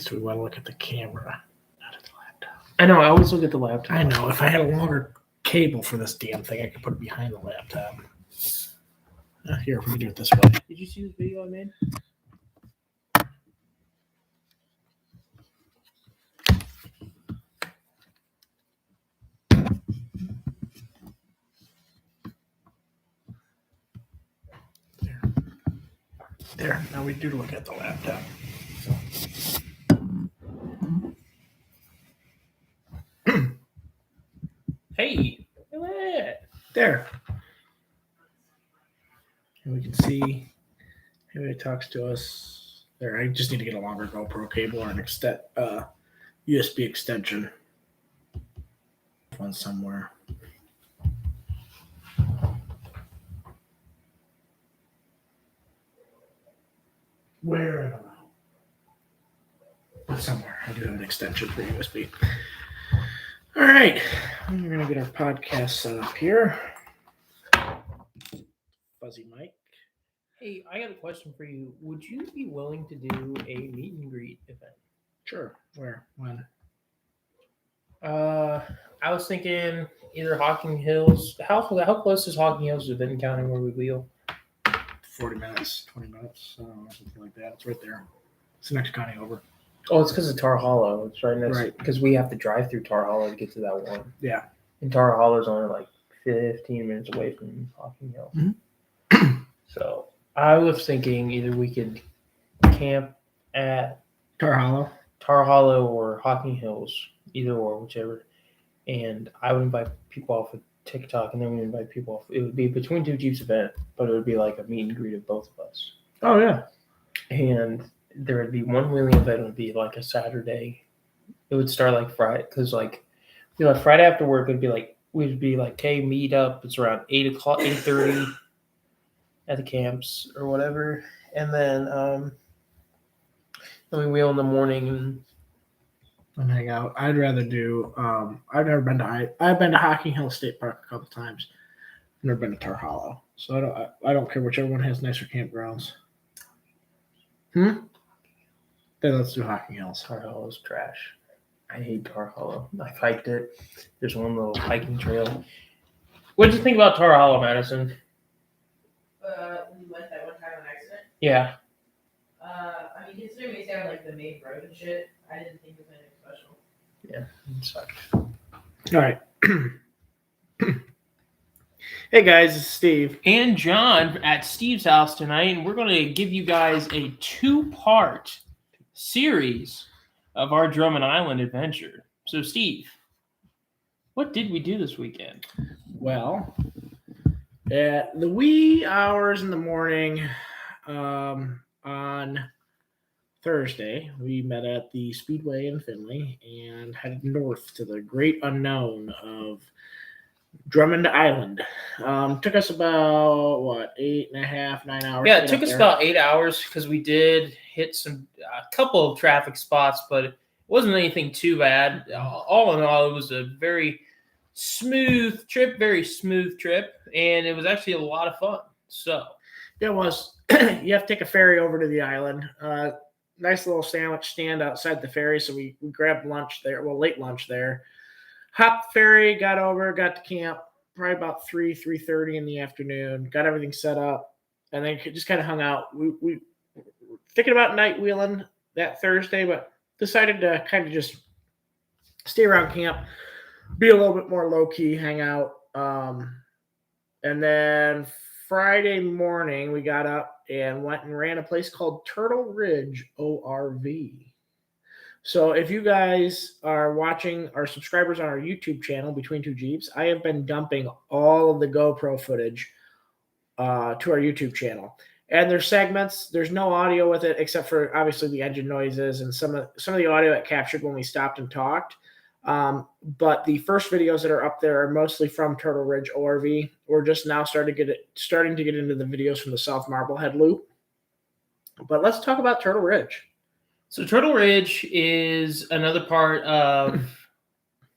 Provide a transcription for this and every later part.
so we want to look at the camera, not at the laptop. I know. I always look at the laptop. I know. If I had a longer cable for this damn thing, I could put it behind the laptop. Here, we can do it this way. Did you see this video I made? There. Now we do look at the laptop. So. Hey, look at that. There. And we can see who it talks to us. There. I just need to get a longer GoPro cable or an USB extension. One somewhere. Where? I don't know. But somewhere. I do have an extension for USB. All right. We're going to get our podcast set up here. Fuzzy mic. Hey, I got a question for you. Would you be willing to do a meet and greet event? Sure. Where? When? I was thinking either Hocking Hills. How close is Hocking Hills to Benton County where we wheel? 40 minutes, 20 minutes, something like that. It's right there. It's the next county over. Oh, it's because of Tar Hollow. It's right next. Right. Because we have to drive through Tar Hollow to get to that one. Yeah. And Tar Hollow is only like 15 minutes away from Hocking Hills. Mm-hmm. So I was thinking either we could camp at Tar Hollow or Hocking Hills, either or, whichever. And I would invite people off of TikTok, and then we invite people off. It would be between two Jeeps event, but it would be like a meet and greet of both of us. Oh, yeah. And there would be one wheeling event. It would be like a Saturday. It would start like Friday, because like Friday after work, it'd be like we'd be like, hey, meet up. It's around 8:30 at the camps or whatever, and then we wheel in the morning and hang out. I'd rather do. I've been to Hocking Hill State Park a couple times. I've never been to Tar Hollow, so I don't care whichever one has nicer campgrounds. Then let's do Hocking Hills. Tar Hollow's trash. I hate Tar Hollow. I've hiked it. There's one little hiking trail. What did you think about Tar Hollow, Madison? We went that one time on accident. Yeah. I mean, considering we stayed on like the main road and shit, I didn't think it was anything special. Yeah, it sucked. All right. Hey guys, it's Steve and John at Steve's house tonight, and we're going to give you guys a 2-part series of our Drummond Island adventure. So, Steve, what did we do this weekend? Well, at the wee hours in the morning on Thursday, we met at the Speedway in Findlay and headed north to the great unknown of Drummond Island. Took us about, 8.5, 9 hours? Yeah, it took us about 8 hours because we did hit a couple of traffic spots, but it wasn't anything too bad. All in all, it was a very smooth trip, and it was actually a lot of fun. So it was. You have to take a ferry over to the island. Nice little sandwich stand outside the ferry, so we grabbed lunch there. Well, late lunch there. Hopped the ferry, got to camp probably about 3:30 in the afternoon. Got everything set up, and then just kind of hung out. We were thinking about night wheeling that Thursday, but decided to kind of just stay around camp, be a little bit more low key, hang out. And then Friday morning, we got up and went and ran a place called Turtle Ridge ORV. So if you guys are watching, our subscribers on our YouTube channel, Between Two Jeeps, I have been dumping all of the GoPro footage to our YouTube channel. And there's segments. There's no audio with it except for obviously the engine noises and some of the audio it captured when we stopped and talked. But the first videos that are up there are mostly from Turtle Ridge ORV. We're just now starting to get into the videos from the South Marblehead loop. But let's talk about Turtle Ridge. So Turtle Ridge is another part of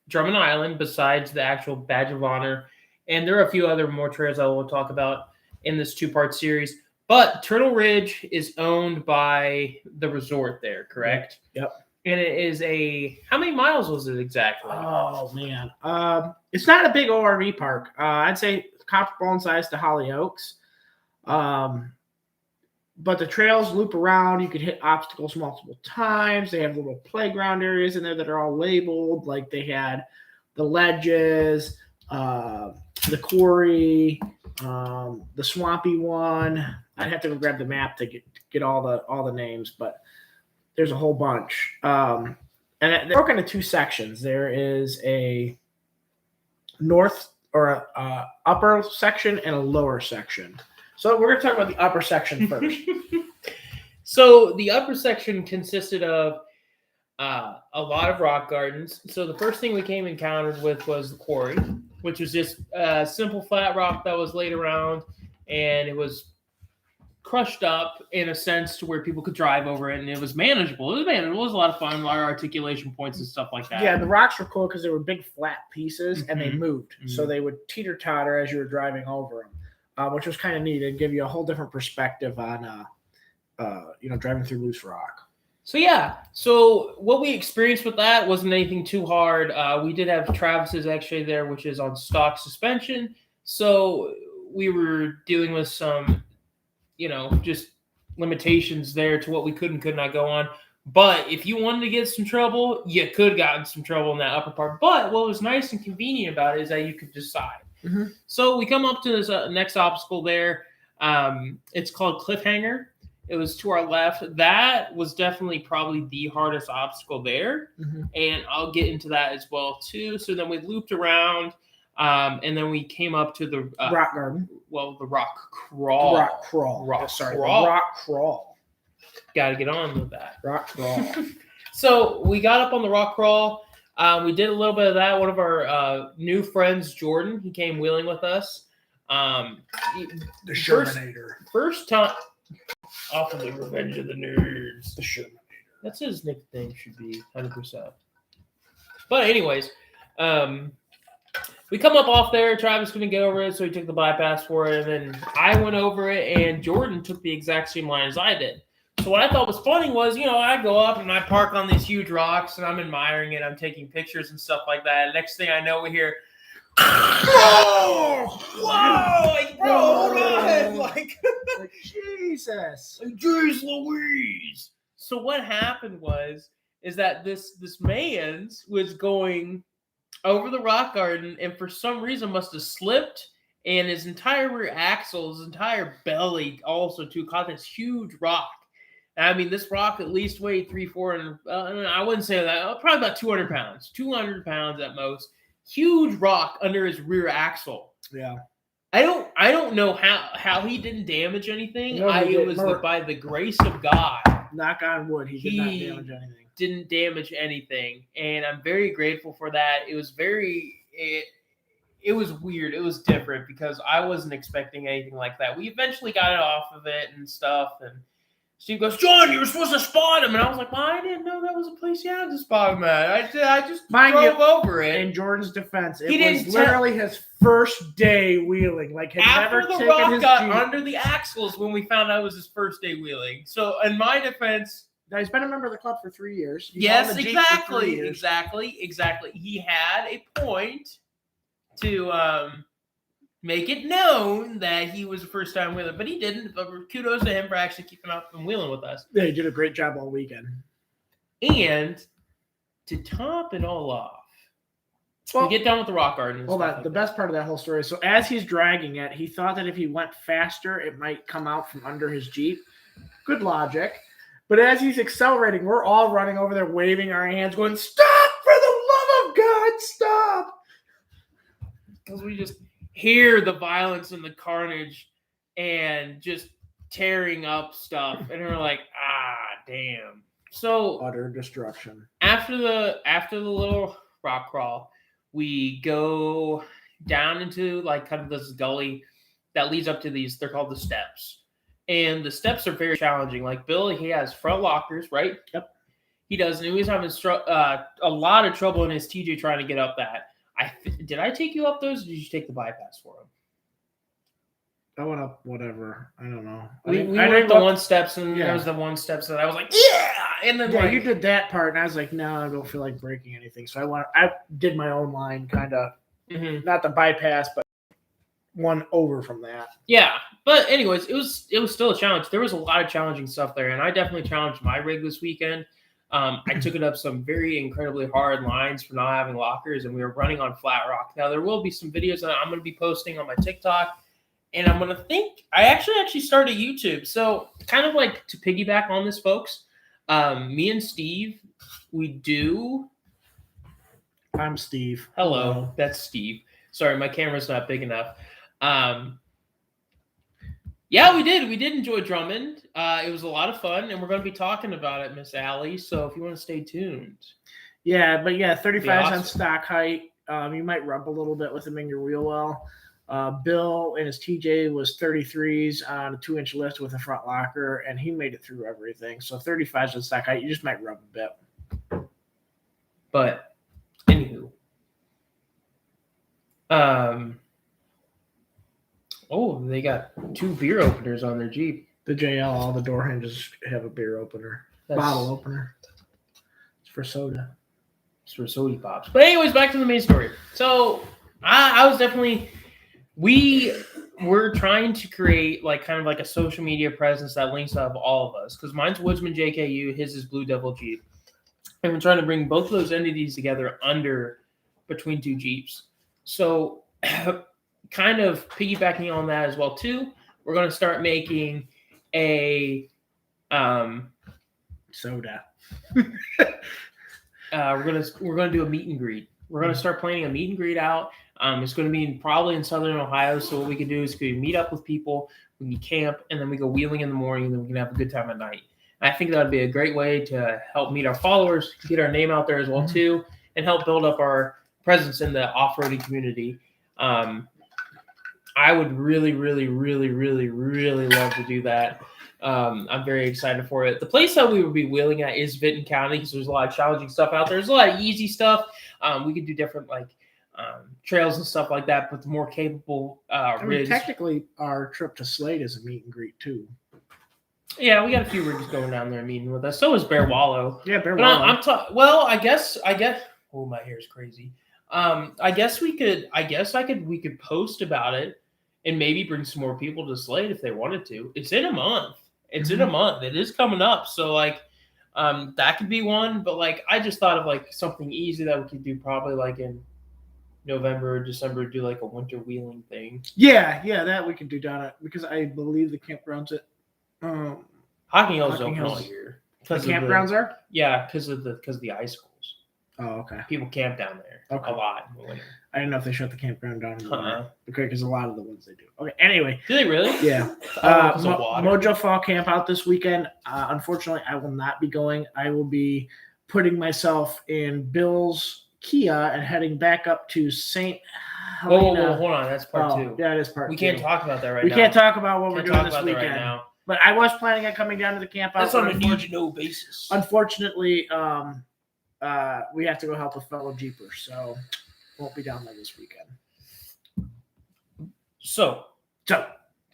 Drummond Island besides the actual Badge of Honor. And there are a few other more trails I will talk about in this 2-part series. But Turtle Ridge is owned by the resort there, correct? Yep. And it is how many miles was it exactly? Oh man, it's not a big ORV park. I'd say comparable in size to Hollyoaks. But the trails loop around. You could hit obstacles multiple times. They have little playground areas in there that are all labeled. Like they had the ledges, the quarry, the swampy one. I'd have to go grab the map to get all the names, but there's a whole bunch. And they're broken into 2 sections. There is a north or a upper section and a lower section. So we're going to talk about the upper section first. So the upper section consisted of a lot of rock gardens. So the first thing we came encountered with was the quarry, which was just simple flat rock that was laid around, and it was crushed up in a sense to where people could drive over it, and it was manageable. It was a lot of fun, a lot of articulation points and stuff like that. Yeah, the rocks were cool because they were big flat pieces and they moved. Mm-hmm. So they would teeter-totter as you were driving over them, which was kind of neat. It'd give you a whole different perspective on driving through loose rock. So what we experienced with that wasn't anything too hard. We did have Travis's actually there, which is on stock suspension. So we were dealing with some, just limitations there to what we could and could not go on. But if you wanted to get some trouble, you could have gotten some trouble in that upper part. But what was nice and convenient about it is that you could decide. Mm-hmm. So we come up to this next obstacle there. It's called Cliffhanger. It was to our left. That was definitely probably the hardest obstacle there. Mm-hmm. And I'll get into that as well, too. So then we looped around, and then we came up to the rock garden. Well, the rock crawl. The rock crawl. Got to get on with that. Rock crawl. So we got up on the rock crawl. We did a little bit of that. One of our new friends, Jordan, he came wheeling with us. The Shermanator. First time. Off of the Revenge of the Nerds. The Shermanator. That's his nickname, should be 100%. But anyways, we come up off there. Travis couldn't get over it, so he took the bypass for it. And then I went over it, and Jordan took the exact same line as I did. So what I thought was funny was, I go up and I park on these huge rocks, and I'm admiring it. I'm taking pictures and stuff like that. And next thing I know, we hear, whoa! Like, bro, hold on! Like, Jesus! Jeez Louise! So what happened is that this man's was going over the rock garden, and for some reason must have slipped, and his entire rear axle, his entire belly also too caught this huge rock. And I mean, this rock at least weighed 300-400. I wouldn't say that. Probably about 200 pounds. 200 pounds at most. Huge rock under his rear axle. Yeah. I don't know how he didn't damage anything. It was by the grace of God. Knock on wood, he did not damage anything. Didn't damage anything, and I'm very grateful for that. It was it was weird. It was different because I wasn't expecting anything like that. We eventually got it off of it and stuff, and Steve goes, "John, you were supposed to spot him," and I was like, "Well, I didn't know that was a place you had to spot him at. I just drove over it." In Jordan's defense, it was literally his first day wheeling. Like, had after never the taken rock his got Jeep. under the axles when we found out it was his first day wheeling. So, in my defense, now, he's been a member of the club for 3 years. Yes, exactly. He had a point to make it known that he was a first-time wheeler, but he didn't. But kudos to him for actually keeping up and wheeling with us. Yeah, he did a great job all weekend. And to top it all off, we get done with the rock garden. Hold on. The best part of that whole story is, so as he's dragging it, he thought that if he went faster, it might come out from under his Jeep. Good logic. But as he's accelerating, we're all running over there, waving our hands, going, "Stop! For the love of God, stop!" Because we just hear the violence and the carnage and just tearing up stuff. And we're like, damn. So utter destruction. After the little rock crawl, we go down into like kind of this gully that leads up to these, they're called the steps. And the steps are very challenging. Like Bill, he has front lockers, right? Yep. He does. And he was having a lot of trouble in his TJ trying to get up that. Did I take you up those, or did you take the bypass for him? I went up whatever. I don't know. We went the one steps, and there was the one steps that I was like, yeah! And then Yeah, like, you did that part, and I was like, no, I don't feel like breaking anything. So I did my own line, kind of, mhm. not the bypass, but one over from that. Yeah, but anyways, it was still a challenge. There was a lot of challenging stuff there, and I definitely challenged my rig this weekend. I took it up some very incredibly hard lines for not having lockers, and we were running on flat rock. Now there will be some videos that I'm going to be posting on my TikTok, and I'm going to I actually started YouTube. So kind of like to piggyback on this, folks. Me and Steve, we do. I'm Steve. Hello, that's Steve. Sorry, my camera's not big enough. Yeah, we did. We did enjoy Drummond. It was a lot of fun, and we're going to be talking about it, Miss Allie. So if you want to stay tuned. Yeah, but yeah, 35s awesome. on stock height. You might rub a little bit with them in your wheel well. Bill and his TJ was 33s on a 2-inch lift with a front locker, and he made it through everything. So 35s on stock height, you just might rub a bit. But anywho, oh, they got 2 beer openers on their Jeep. The JL, all the door hinges have a beer opener, bottle opener. It's for soda. It's for soda pops. But anyways, back to the main story. So I was definitely, we were trying to create like kind of like a social media presence that links up all of us. Because mine's Woodsman JKU, his is Blue Devil Jeep. And we're trying to bring both of those entities together between 2 Jeeps. So kind of piggybacking on that as well too, we're going to start making a soda. We're gonna do a meet and greet. We're gonna start planning a meet and greet out. It's going to be probably in Southern Ohio. So what we can do is we meet up with people, we can camp, and then we go wheeling in the morning, and then we can have a good time at night. I think that would be a great way to help meet our followers, get our name out there as well too, and help build up our presence in the off-roading community. I would really, really, really, really, really love to do that. I'm very excited for it. The place that we would be wheeling at is Vinton County because there's a lot of challenging stuff out there. There's a lot of easy stuff. We could do different trails and stuff like that, but the more capable rigs. Technically, our trip to Slade is a meet and greet too. Yeah, we got a few rigs going down there meeting with us. So is Bear Wallow. Yeah, Bear Wallow. Well, I guess. Oh, my hair is crazy. I guess we could post about it and maybe bring some more people to Slade if they wanted to. It's in a month. In a month. It is coming up. So that could be one. But I just thought of something easy that we could do probably in November or December, do a winter wheeling thing. Yeah, that we can do down at, because I believe the campgrounds at Hocking Hills open all year. The campgrounds are? Yeah, because of the icicles. Oh, okay. People camp down there a lot in the winter. I didn't know if they shut the campground down in the winter. Okay, because a lot of the ones they do. Okay, anyway. Do they really? Yeah. Mojo Fall Camp out this weekend. Unfortunately, I will not be going. I will be putting myself in Bill's Kia and heading back up to St. Helena. Oh, hold on. That's part 2. Yeah, it is part 2. We can't talk about that right now. We can't talk about what we're doing this weekend. Right now. But I was planning on coming down to the camp. That's on a need-to-know basis. Unfortunately, we have to go help a fellow Jeepers, so won't be down there this weekend. So to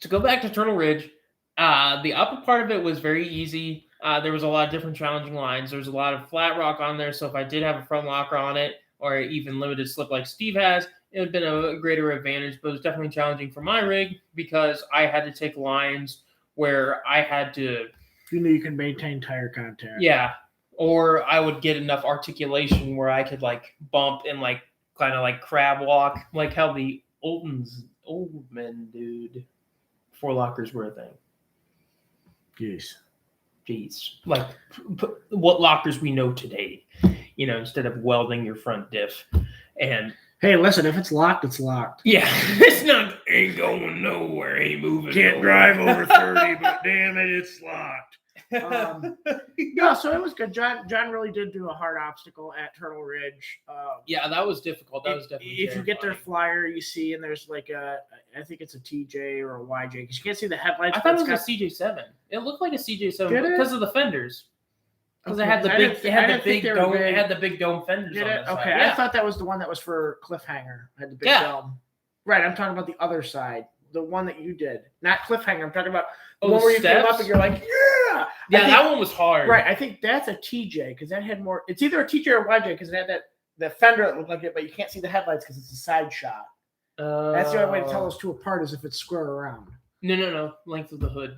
go back to Turtle Ridge, the upper part of it was very easy. There was a lot of different challenging lines. There was a lot of flat rock on there, so if I did have a front locker on it, or even limited slip like Steve has, it would have been a greater advantage, but it was definitely challenging for my rig because I had to take lines where I had to... You know you can maintain tire contact. Yeah, or I would get enough articulation where I could bump and kind of crab walk, like how the old men dude 4 lockers were a thing. Jeez. What lockers we know today, instead of welding your front diff. And hey, listen, if it's locked, it's locked. Yeah, ain't going nowhere, ain't moving. Can't drive over 30, but damn it, it's locked. No, so it was good. John really did do a hard obstacle at Turtle Ridge. Yeah, that was difficult. That was definitely if you get their flyer, you see, and there's I think it's a TJ or a YJ because you can't see the headlights. I thought it was a CJ7. It looked like a CJ7 because of the fenders. Because okay. It had the big dome fenders. Did on it? the Okay, side. Yeah. I thought that was the one that was for Cliffhanger. Had the big dome. Right, I'm talking about the other side, the one that you did, not Cliffhanger. I'm talking about the one where you came up and you're like, yeah. Yeah, think- that one was hard. Right, I think that's a TJ because that had more. It's either a TJ or a YJ because it had that fender that looked like it, but you can't see the headlights because it's a side shot. That's the only way to tell those two apart is if it's square around. No. Length of the hood.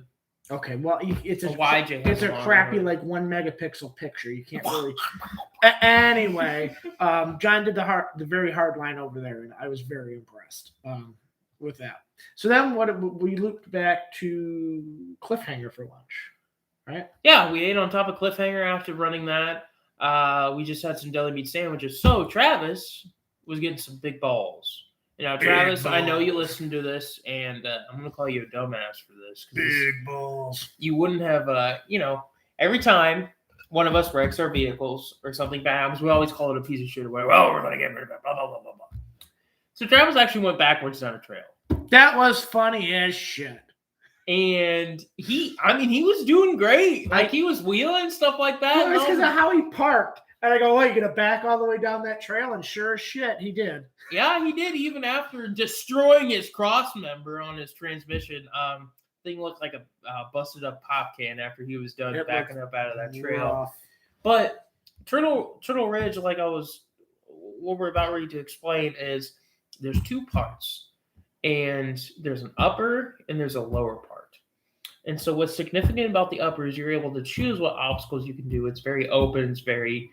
Okay, well, it's a YJ. It's a crappy like 1 megapixel picture. You can't really. Anyway, John did the very hard line over there, and I was very impressed with that. So then, we looped back to Cliffhanger for lunch, right? Yeah, we ate on top of Cliffhanger after running that. We just had some deli meat sandwiches. So Travis was getting some big balls. Now, Travis, I know you listen to this, and I'm going to call you a dumbass for this. Big balls. You wouldn't have, every time one of us wrecks our vehicles or something bad happens, we always call it a piece of shit. Well, we're going to get rid of it, blah, blah, blah, blah, blah. So Travis actually went backwards down a trail. That was funny as shit. And he was doing great. Like, he was wheeling, stuff like that. Well, it's because of how he parked. And I go, well, you going to back all the way down that trail? And sure as shit, he did. Yeah, he did. Even after destroying his cross member on his transmission, thing looked like a busted up pop can after he was done backing up out of that trail. Rough. But Turtle Ridge, what we're about ready to explain is there's two parts, and there's an upper and there's a lower part. And so what's significant about the upper is you're able to choose what obstacles you can do. It's very open. It's very...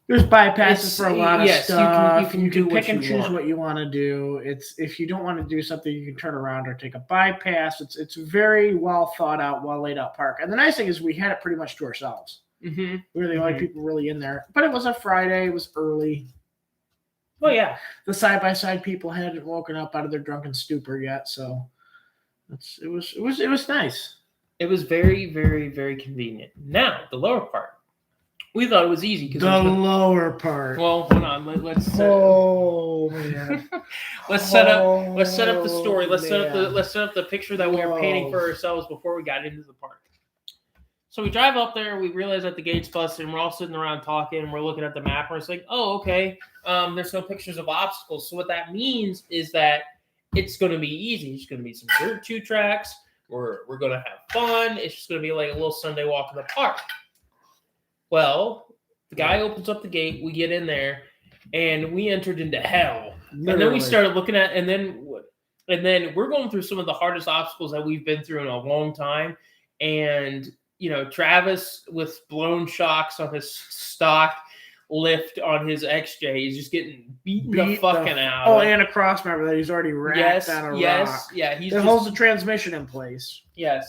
There's bypasses for a lot of stuff. You can pick and choose what you want to do. It's if you don't want to do something, you can turn around or take a bypass. It's very well thought out, well laid out park. And the nice thing is we had it pretty much to ourselves. Mm-hmm. We were the only people really in there. But it was a Friday. It was early. Oh yeah, the side-by-side people hadn't woken up out of their drunken stupor yet, so it was nice. It was very, very, very convenient. Now the lower part. We thought it was easy because lower part. Well, hold on. Let's. Man. Let's set up the story. Let's set up the picture that we were painting for ourselves before we got into the park. So we drive up there. We realize that the gate's busted, and we're all sitting around talking. And we're looking at the map, and it's like, oh, okay. There's no pictures of obstacles. So what that means is that it's going to be easy. It's going to be some dirt 2 tracks. We're going to have fun. It's just going to be like a little Sunday walk in the park. Well, the guy opens up the gate. We get in there, and we entered into hell. Literally. And then we started looking at, and then we're going through some of the hardest obstacles that we've been through in a long time. And Travis with blown shocks on his stock lift on his XJ is just getting beaten the fucking out. Oh, and a cross member that he's already wrapped on a rock. Yeah, that holds the transmission in place. Yes,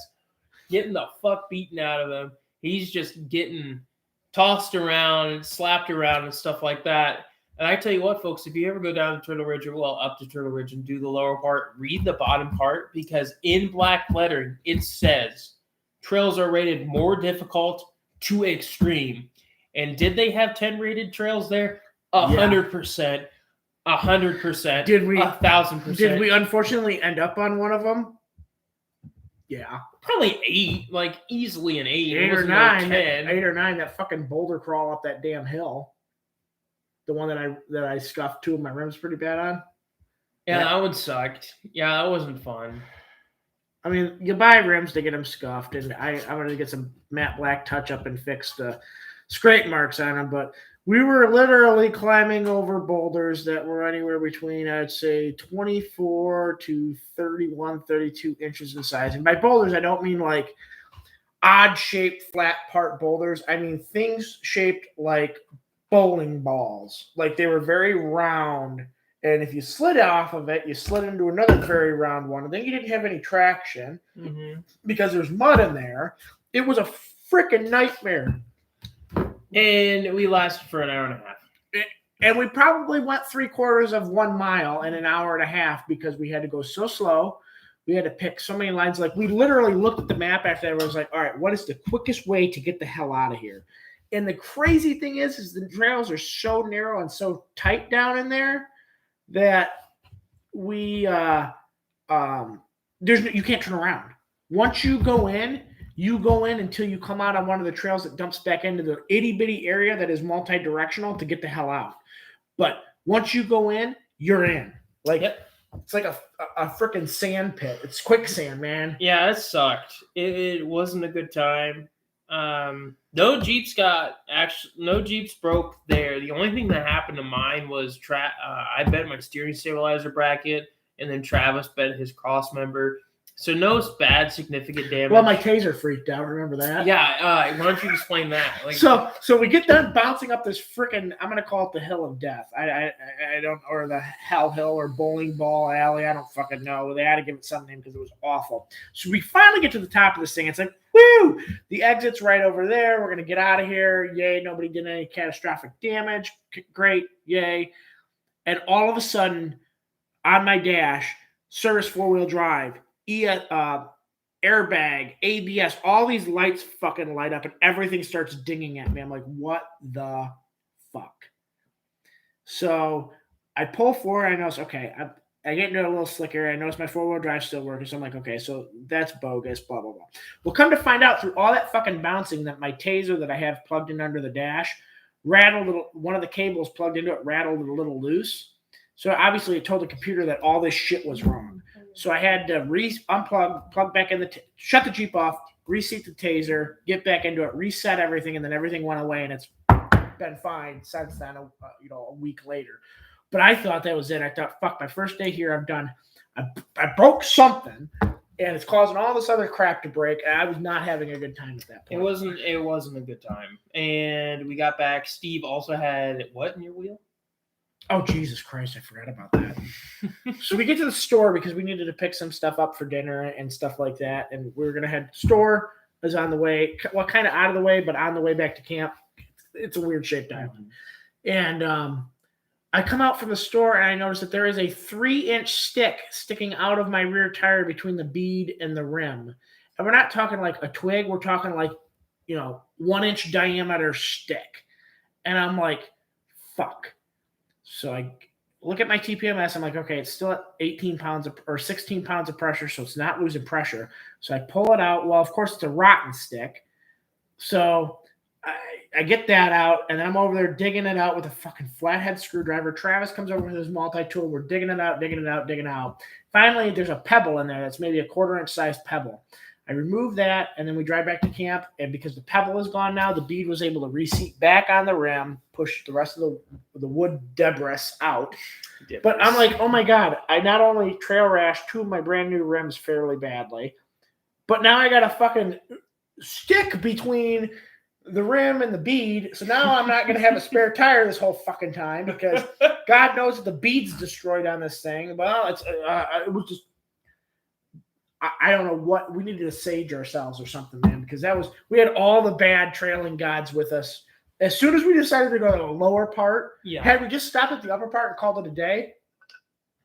getting the fuck beaten out of him. He's just getting tossed around and slapped around and stuff like that. And I tell you what, folks, if you ever go down to Turtle Ridge or up to Turtle Ridge and do the lower part, read the bottom part because in black lettering it says trails are rated more difficult to extreme. And did they have 10 rated trails there? 100%. 100%. Did we? 1,000%. Did we unfortunately end up on one of them? Yeah. Probably 8, like easily an 8. 8 or 9. 10. 8 or 9, that fucking boulder crawl up that damn hill. The one that I scuffed 2 of my rims pretty bad on. Yeah, that one sucked. Yeah, that wasn't fun. I mean, you buy rims to get them scuffed, and I'm going to get some matte black touch up and fix the scrape marks on them, but we were literally climbing over boulders that were anywhere between, I'd say, 24 to 31, 32 inches in size. And by boulders, I don't mean like odd-shaped flat part boulders. I mean things shaped like bowling balls. Like they were very round. And if you slid off of it, you slid into another very round one. And then you didn't have any traction because there's mud in there. It was a freaking nightmare. And we lasted for an hour and a half. And we probably went 3/4 of 1 mile in an hour and a half because we had to go so slow. We had to pick so many lines. Like we literally looked at the map after that. I was like, all right, what is the quickest way to get the hell out of here? And the crazy thing is the trails are so narrow and so tight down in there that we you can't turn around. Once you go in until you come out on one of the trails that dumps back into the itty-bitty area that is multi-directional to get the hell out. But once you go in, you're in. Like, It's like a freaking sand pit. It's quicksand, man. Yeah, it sucked. It wasn't a good time. No Jeeps broke there. The only thing that happened to mine was I bent my steering stabilizer bracket, and then Travis bent his cross member. So no bad significant damage. Well, my taser freaked out. Remember that? Yeah. Why don't you explain that? Like, so we get done bouncing up this freaking, I'm gonna call it the hill of death. I don't, or the hell hill or bowling ball alley. I don't fucking know. They had to give it some name because it was awful. So we finally get to the top of this thing. It's like, woo! The exit's right over there. We're gonna get out of here. Yay! Nobody did any catastrophic damage. Great! Yay! And all of a sudden, on my dash, service 4-wheel drive. Airbag, ABS, all these lights fucking light up and everything starts dinging at me. I'm like, what the fuck? So I pull forward. I notice, okay, I get into a little slicker. I notice my 4-wheel drive still working. So I'm like, okay, so that's bogus, blah, blah, blah. Well, come to find out through all that fucking bouncing that my taser that I have plugged in under the dash rattled, one of the cables plugged into it rattled a little loose. So obviously it told the computer that all this shit was wrong. So I had to unplug, plug back in shut the Jeep off, reseat the taser, get back into it, reset everything, and then everything went away, and it's been fine since then. A week later. But I thought that was it. I thought, fuck, my first day here, I broke something, and it's causing all this other crap to break. And I was not having a good time at that point. It wasn't a good time. And we got back. Steve also had what in your wheel? Oh, Jesus Christ, I forgot about that. So we get to the store because we needed to pick some stuff up for dinner and stuff like that. And we were going to head. Store is on the way, well, kind of out of the way, but on the way back to camp. It's a weird shaped island. And I come out from the store and I notice that there is a 3-inch stick sticking out of my rear tire between the bead and the rim. And we're not talking like a twig. We're talking like, 1-inch diameter stick. And I'm like, fuck. So I look at my TPMS. I'm like, okay, it's still at 18 pounds or 16 pounds of pressure, so it's not losing pressure. So I pull it out. Well, of course, it's a rotten stick. So I get that out, and then I'm over there digging it out with a fucking flathead screwdriver. Travis comes over with his multi-tool. We're digging it out. Finally, there's a pebble in there that's maybe a 1/4-inch sized pebble. I remove that, and then we drive back to camp. And because the pebble is gone now, the bead was able to reseat back on the rim, push the rest of the wood debris out. But I'm like, oh my God, I not only trail rashed 2 of my brand new rims fairly badly, but now I got a fucking stick between the rim and the bead. So now I'm not going to have a spare tire this whole fucking time because God knows that the bead's destroyed on this thing. Well, it was just, I don't know what we needed to sage ourselves or something, man, because we had all the bad trailing gods with us. As soon as we decided to go to the lower part, had we just stopped at the upper part and called it a day,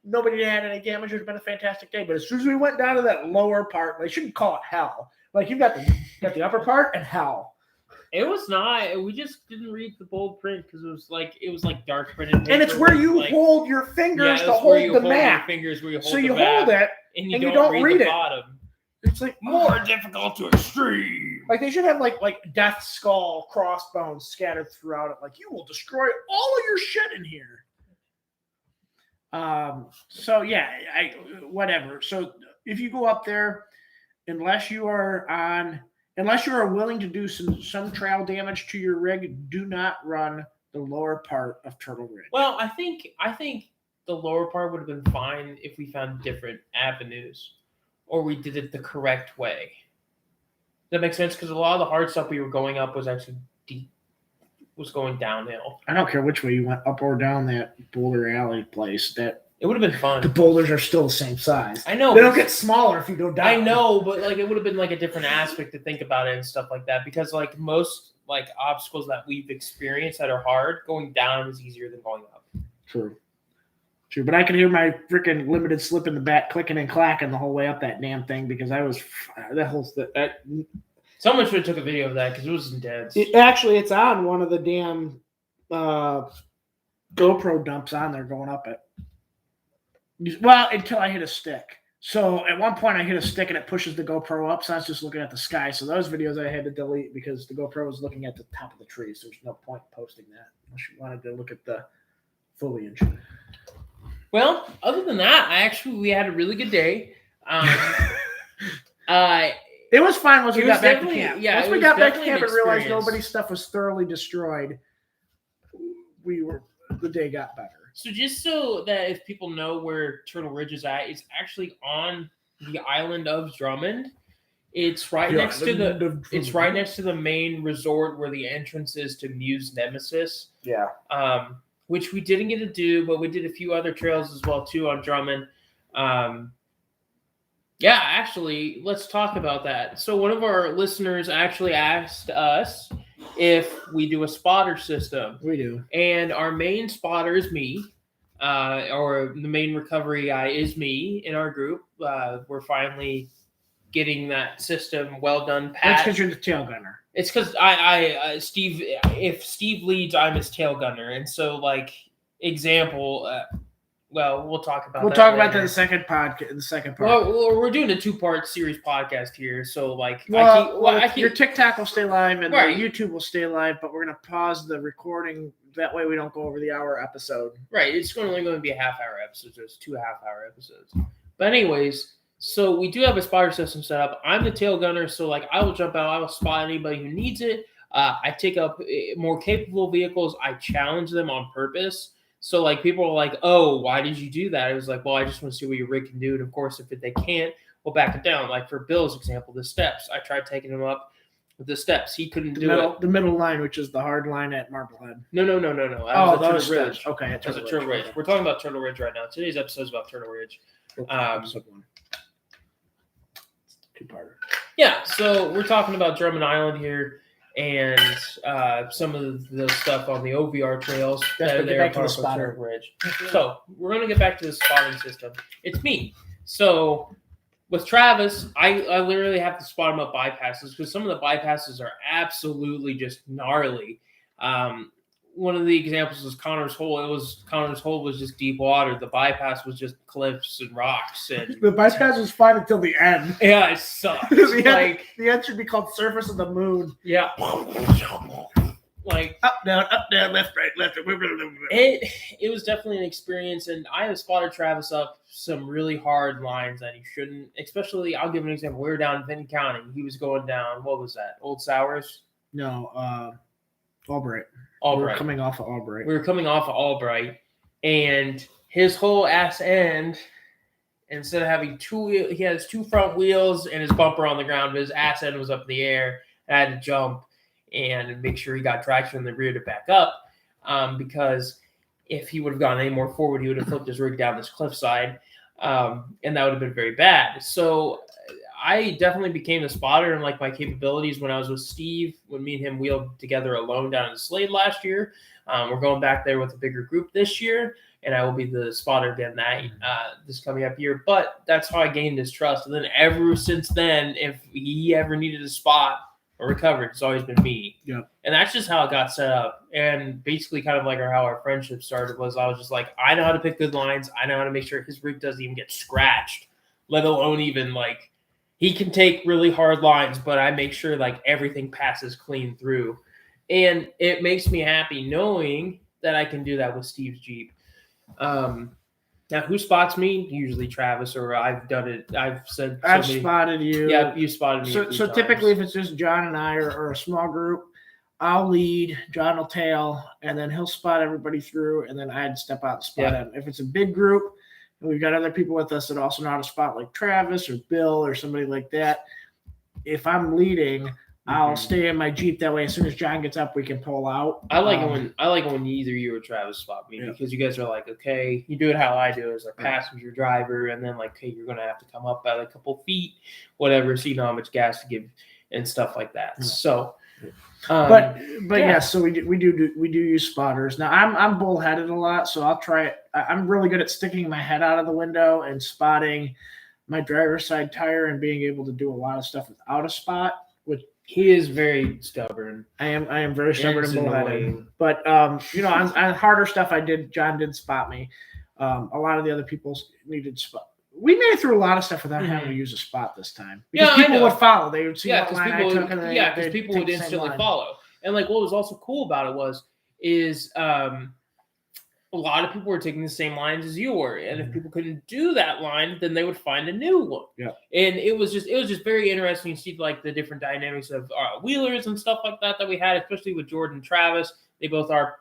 nobody had any damage. It would have been a fantastic day. But as soon as we went down to that lower part, they shouldn't call it hell. Like you've got the upper part and hell. It was not. We just didn't read the bold print because it was like dark printed paper. And it's where you hold your fingers to hold the map. So you hold it and you don't read it. Bottom. It's like more difficult to extreme. Like they should have like death skull crossbones scattered throughout it. Like you will destroy all of your shit in here. So yeah, whatever. So if you go up there, unless you are willing to do some trail damage to your rig, do not run the lower part of Turtle Ridge. Well, I think the lower part would have been fine if we found different avenues or we did it the correct way. Does that make sense? Because a lot of the hard stuff we were going up was actually was going downhill. I don't care which way you went, up or down that boulder alley place. That it would have been fun. The boulders are still the same size. I know. They don't get smaller if you go down. I know, but like it would have been like a different aspect to think about it and stuff like that. Because like most like obstacles that we've experienced that are hard, going down is easier than going up. True. But I could hear my freaking limited slip in the back clicking and clacking the whole way up that damn thing because I was Someone should have took a video of that because it was intense. It's on one of the damn GoPro dumps on there going up it. Well, until I hit a stick. So at one point I hit a stick and it pushes the GoPro up, so I was just looking at the sky. So those videos I had to delete because the GoPro was looking at the top of the tree. So there's no point posting that unless you wanted to look at the foliage. Well, other than that, we had a really good day. It was fine once we It was got back to definitely- camp. yeah, Once it we was got back to definitely an camp and realized experience. nobody's stuff was thoroughly destroyed, the day got better. So just so that if people know where Turtle Ridge is at, it's actually on the island of Drummond. It's right next to the main resort where the entrance is to Muse Nemesis. Yeah. Which we didn't get to do, but we did a few other trails as well too on Drummond. Yeah, actually, let's talk about that. So one of our listeners actually asked us if we do a spotter system. We do. And our main spotter is me, or the main recovery guy is me in our group. We're finally getting that system well done. Pat, That's because you're the tail gunner. it's because Steve. If Steve leads, I'm his tail gunner, and so example. Well, we'll talk about. We'll talk about that in the second podcast. In the second part. Well, we're doing a 2-part series podcast here, so your TikTok will stay live and Right. YouTube will stay live, but we're gonna pause the recording. That way, we don't go over the hour episode. Right, it's only going to be a half-hour episode. There's 2 half-hour episodes. But anyways, so we do have a spotter system set up. I'm the tail gunner, so I will jump out. I will spot anybody who needs it. I take up more capable vehicles. I challenge them on purpose. So people are like, "Oh, why did you do that?" I was like, "Well, I just want to see what your rig can do." And of course, if they can't, we'll back it down. Like for Bill's example, the steps. I tried taking him up with the steps. He couldn't do it. The middle line, which is the hard line at Marblehead. No. That Oh, was those at Turtle Ridge. steps. Okay, That was at Turtle Ridge. We're talking about Turtle Ridge right now. Today's episode is about Turtle Ridge. Episode 1. 2-parter. Yeah, so we're talking about Drummond Island here and some of the stuff on the OVR trails that are there on Turtle Ridge. So we're going to get back to the spotting system. It's me. So with Travis, I literally have to spot him up bypasses because some of the bypasses are absolutely just gnarly. One of the examples was Connor's Hole. Connor's Hole was just deep water. The bypass was just cliffs and rocks. And The bypass was fine until the end. yeah, it sucked. The end should be called Surface of the Moon. Yeah. Up, down, left, right. It was definitely an experience, and I have spotted Travis up some really hard lines that he shouldn't. Especially, I'll give an example. We were down in Vinton County. He was going down. What was that? Old Sours? No, Albright. Albright. We were coming off of Albright. We were coming off of Albright, and his whole ass end, instead of having he has 2 front wheels and his bumper on the ground, but his ass end was up in the air. I had to jump and make sure he got traction in the rear to back up, because if he would have gone any more forward, he would have flipped his rig down this cliffside, and that would have been very bad. So I definitely became a spotter and my capabilities when I was with Steve, when me and him wheeled together alone down in Slade last year. We're going back there with a bigger group this year, and I will be the spotter again this coming up year. But that's how I gained his trust. And then ever since then, if he ever needed a spot or recovered, it's always been me. Yeah. And that's just how it got set up. And basically kind of how our friendship started was I was just I know how to pick good lines. I know how to make sure his rig doesn't even get scratched, let alone even he can take really hard lines, but I make sure everything passes clean through. And it makes me happy knowing that I can do that with Steve's Jeep. Now, who spots me? Usually Travis, or I've done it. I've spotted you. Yeah, you spotted me. So typically, if it's just John and I or a small group, I'll lead, John will tail, and then he'll spot everybody through, and then I'd step out and spot him. If it's a big group, and we've got other people with us that also know how to spot, like Travis or Bill or somebody like that, if I'm leading, I'll stay in my Jeep. That way, as soon as John gets up, we can pull out. I like it when either you or Travis spot me because you guys are okay, you do it how I do it as a passenger driver, and then hey, you're gonna have to come up by a couple feet, whatever, so you know how much gas to give and stuff like that. Yeah. So, but yeah, so we do use spotters. Now I'm bullheaded a lot, so I'll try it. I'm really good at sticking my head out of the window and spotting my driver's side tire and being able to do a lot of stuff without a spot. Which he is very stubborn. I am very stubborn and bullheaded. But on harder stuff, John did spot me. A lot of the other people needed spot. We made it through a lot of stuff without having to use a spot this time. Because people would follow. They would see what line I took, and because people would instantly follow. And what was also cool about it is a lot of people were taking the same lines as you were, and if people couldn't do that line, then they would find a new one. Yeah. And it was just very interesting to see like the different dynamics of wheelers and stuff like that we had, especially with Jordan and Travis. They both are,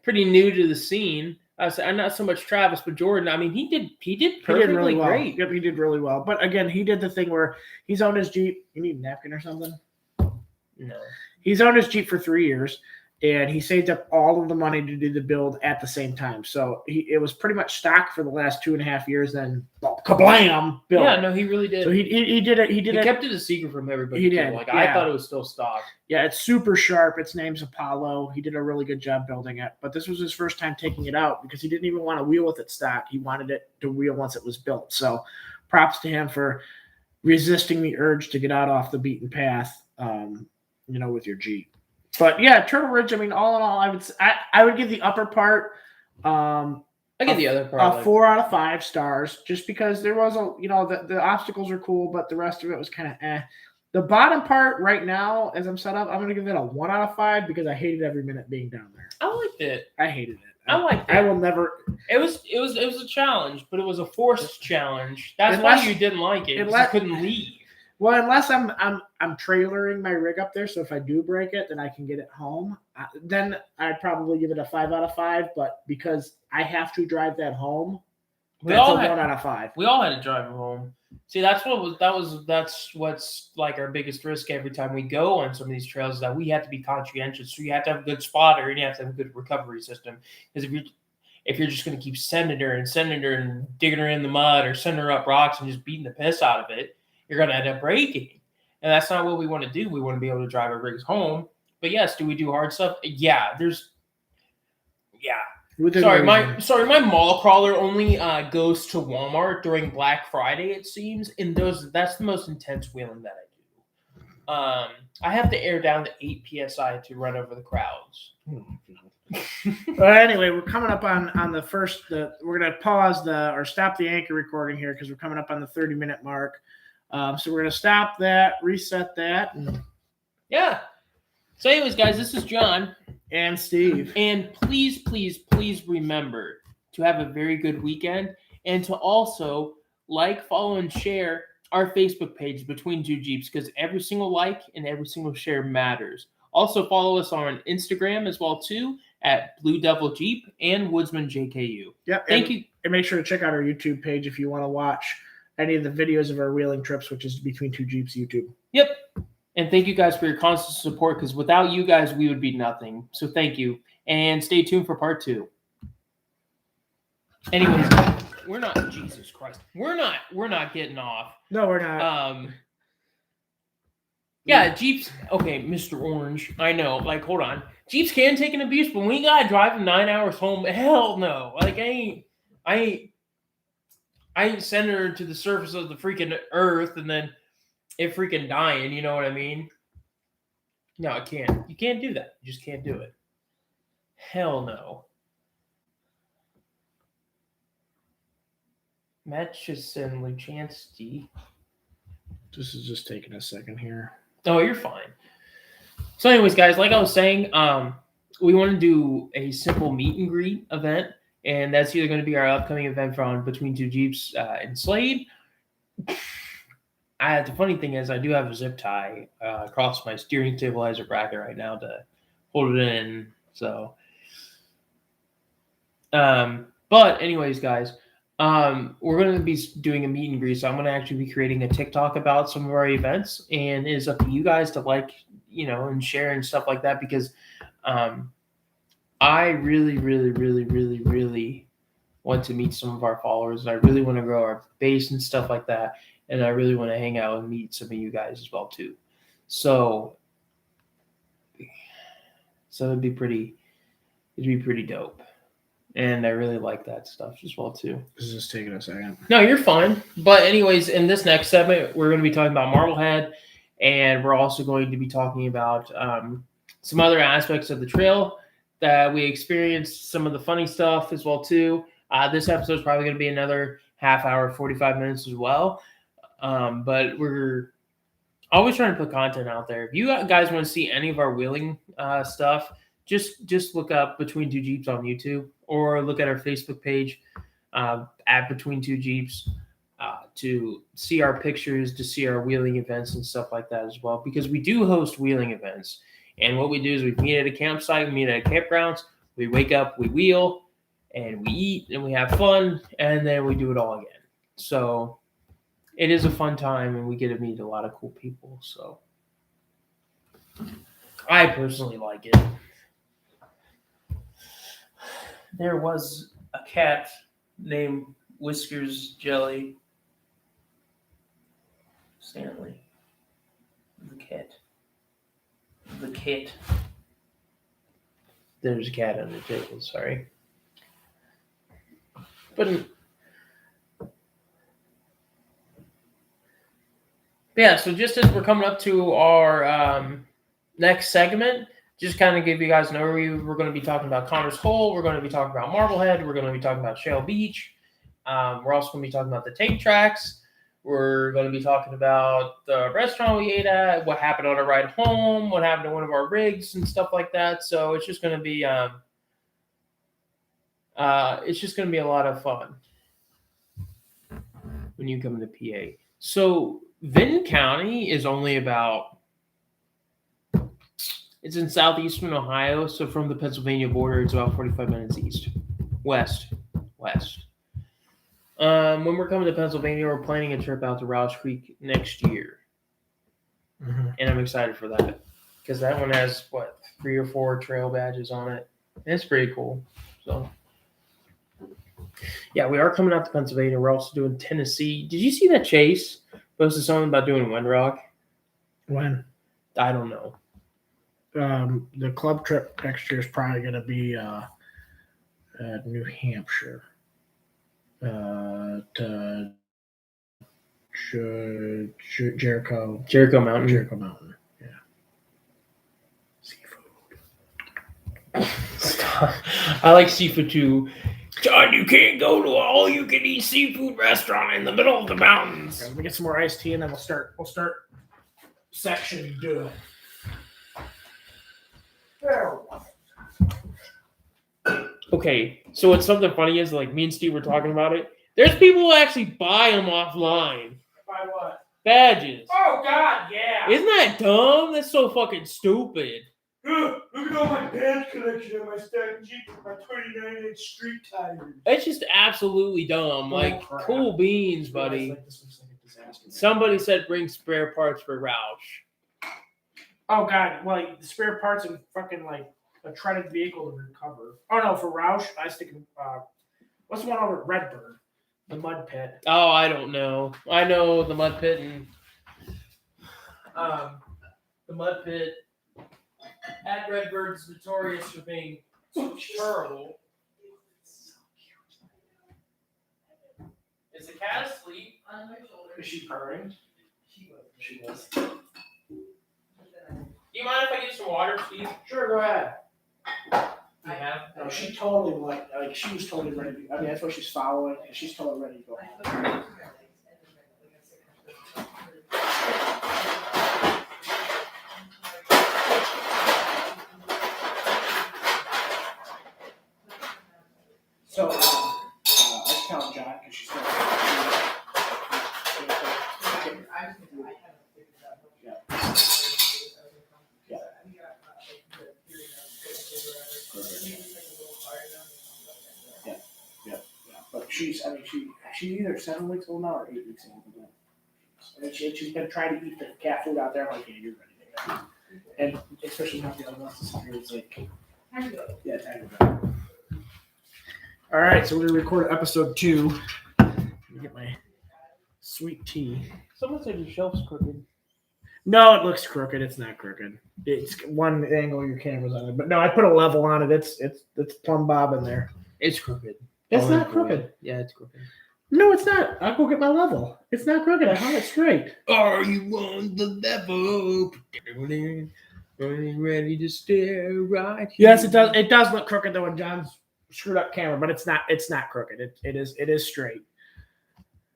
pretty new to the scene. I'm not so much Travis, but Jordan. I mean, he did perfectly really well. great. Yep, he did really well. But again, he did the thing where he's owned his Jeep. You need a napkin or something? No. He's owned his Jeep for 3 years, and he saved up all of the money to do the build at the same time. So it was pretty much stock for the last 2.5 years. Then kablam, built. Yeah, no, he really did. So he did it. He kept it a secret from everybody. He too. did, Like yeah. I thought it was still stock. Yeah, it's super sharp. Its name's Apollo. He did a really good job building it. But this was his first time taking it out because he didn't even want to wheel with it stock. He wanted it to wheel once it was built. So props to him for resisting the urge to get out off the beaten path, with your Jeep. But yeah, Turtle Ridge, I mean, all in all, I would give the upper part I get the other part. 4 out of 5 stars, just because there was the obstacles are cool, but the rest of it was kind of eh. The bottom part right now, as I'm set up, I'm going to give it a 1 out of 5 because I hated every minute being down there. I liked it. I hated it. I liked it. I will never. It was a challenge, but it was a forced challenge. That's Unless- why you didn't like it. unless- You couldn't leave. Well, unless I'm trailering my rig up there, so if I do break it, then I can get it home. Then I'd probably give it a 5 out of 5. But because I have to drive that home, that's a 1 out of 5. We all had to drive it home. See, that's what's like our biggest risk every time we go on some of these trails, is that we have to be conscientious. So you have to have a good spotter and you have to have a good recovery system. Because if you're just going to keep sending her and digging her in the mud or sending her up rocks and just beating the piss out of it, you're going to end up breaking. And that's not what we want to do. We want to be able to drive our rigs home. But yes, do we do hard stuff? Yeah, Sorry, my mall crawler only goes to Walmart during Black Friday, it seems, and that's the most intense wheeling that I do. I have to air down to 8 psi to run over the crowds. But anyway, we're coming up on the first. We're gonna pause or stop the anchor recording here because we're coming up on the 30-minute mark. So we're gonna stop that, reset that. Yeah. So, anyways, guys, this is John. And Steve. And please, please, please remember to have a very good weekend and to also like, follow, and share our Facebook page, Between Two Jeeps, because every single like and every single share matters. Also, follow us on Instagram as well, too, at Blue Devil Jeep and Woodsman JKU. Yep. Thank you. And make sure to check out our YouTube page if you want to watch any of the videos of our wheeling trips, which is Between Two Jeeps YouTube. Yep. And thank you guys for your constant support, because without you guys, we would be nothing. So thank you. And stay tuned for part 2. Anyways, Jesus Christ. We're not getting off. No, we're not. Yeah, Jeeps. Okay, Mr. Orange. I know. Like, hold on. Jeeps can take an abuse, but when you gotta drive them 9 hours home, hell no. Like, I ain't sending her to the surface of the freaking earth and then it freaking dying, you know what I mean? No, I can't. You can't do that. You just can't do it. Hell no. Matchison Luchansky. This is just taking a second here. Oh, you're fine. So, anyways, guys, like I was saying, we want to do a simple meet and greet event, and that's either going to be our upcoming event from Between Two Jeeps in Slade. The funny thing is, I do have a zip tie across my steering stabilizer bracket right now to hold it in. So, but anyways, guys, we're going to be doing a meet and greet. So I'm going to actually be creating a TikTok about some of our events, and it's up to you guys to like, and share and stuff like that, because I really, really, really, really, really want to meet some of our followers, and I really want to grow our base and stuff like that. And I really want to hang out and meet some of you guys as well, too. So it'd be pretty dope. And I really like that stuff as well, too. This is just taking a second. No, you're fine. But anyways, in this next segment, we're going to be talking about Marblehead. And we're also going to be talking about some other aspects of the trail that we experienced, some of the funny stuff as well, too. This episode is probably going to be another half hour, 45 minutes as well. But we're always trying to put content out there. If you guys want to see any of our wheeling stuff, just look up Between Two Jeeps on YouTube or look at our Facebook page at Between Two Jeeps to see our pictures, to see our wheeling events and stuff like that as well. Because we do host wheeling events. And what we do is we meet at a campsite, we meet at campgrounds, we wake up, we wheel, and we eat, and we have fun, and then we do it all again. So it is a fun time, and we get to meet a lot of cool people. So I personally like it. There was a cat named Whiskers Jelly Stanley. The cat. There's a cat on the table, sorry. But yeah, so just as we're coming up to our next segment, just kind of give you guys an overview. We're going to be talking about Connor's Hole. We're going to be talking about Marblehead. We're going to be talking about Shale Beach. We're also going to be talking about the tape tracks. We're going to be talking about the restaurant we ate at, what happened on our ride home, what happened to one of our rigs and stuff like that. So it's just going to be a lot of fun when you come to PA. So Vinton County is only about, it's in southeastern Ohio. So from the Pennsylvania border, it's about 45 minutes west. When we're coming to Pennsylvania, we're planning a trip out to Roush Creek next year. Mm-hmm. And I'm excited for that because that one has, 3 or 4 trail badges on it. And it's pretty cool. So, yeah, we are coming out to Pennsylvania. We're also doing Tennessee. Did you see that Chase posted something about doing Windrock? When? I don't know. The club trip next year is probably going to be New Hampshire. To Jericho Mountain. Yeah. Seafood. I like seafood too. John, you can't go to an all-you-can-eat seafood restaurant in the middle of the mountains. Okay, let me get some more iced tea, and then we'll start section 2. Okay, so what's something funny is, like, me and Steve were talking about it. There's people who actually buy them offline. Buy what? Badges. Oh, God, yeah. Isn't that dumb? That's so fucking stupid. Look at all my badge collection on my stack Jeep with my 29-inch street tires. It's just absolutely dumb. Like, crap. Cool beans, buddy. This looks like a disaster. Somebody said bring spare parts for Roush. Oh, God. Well, the spare parts and fucking, a treaded vehicle to recover. Oh, no, for Roush, I was thinking, what's the one over at Redbird? The mud pit. Oh, I don't know. I know the mud pit and the mud pit at Redbird's notorious for being terrible. Is the cat asleep? On my shoulder. Is she purring? She was. She was. Do you mind if I get some water, Steve? Sure, go ahead. You have? No, she totally like she was totally ready to. I mean, that's what she's following, and she's totally ready to go. So, I was telling John because she's still. But she's either 7 weeks old now or 8 weeks old. And she's been trying to eat the cat food out there. I'm like, yeah, you're ready to go. And especially not the other ones. It's like, yeah, time to go. All right, so we're gonna record episode 2. Let me get my sweet tea. Someone said your shelf's crooked. No, it looks crooked. It's not crooked. It's one angle your camera's on it. But no, I put a level on it. It's plumb bob in there. It's crooked. It's not crooked. Yeah, it's crooked. No, it's not. I'll go get my level. It's not crooked. I hung it straight. Are you on the level? Ready to stare right here? Yes, it does. It does look crooked though in John's screwed up camera, but it's not. It's not crooked. It is straight.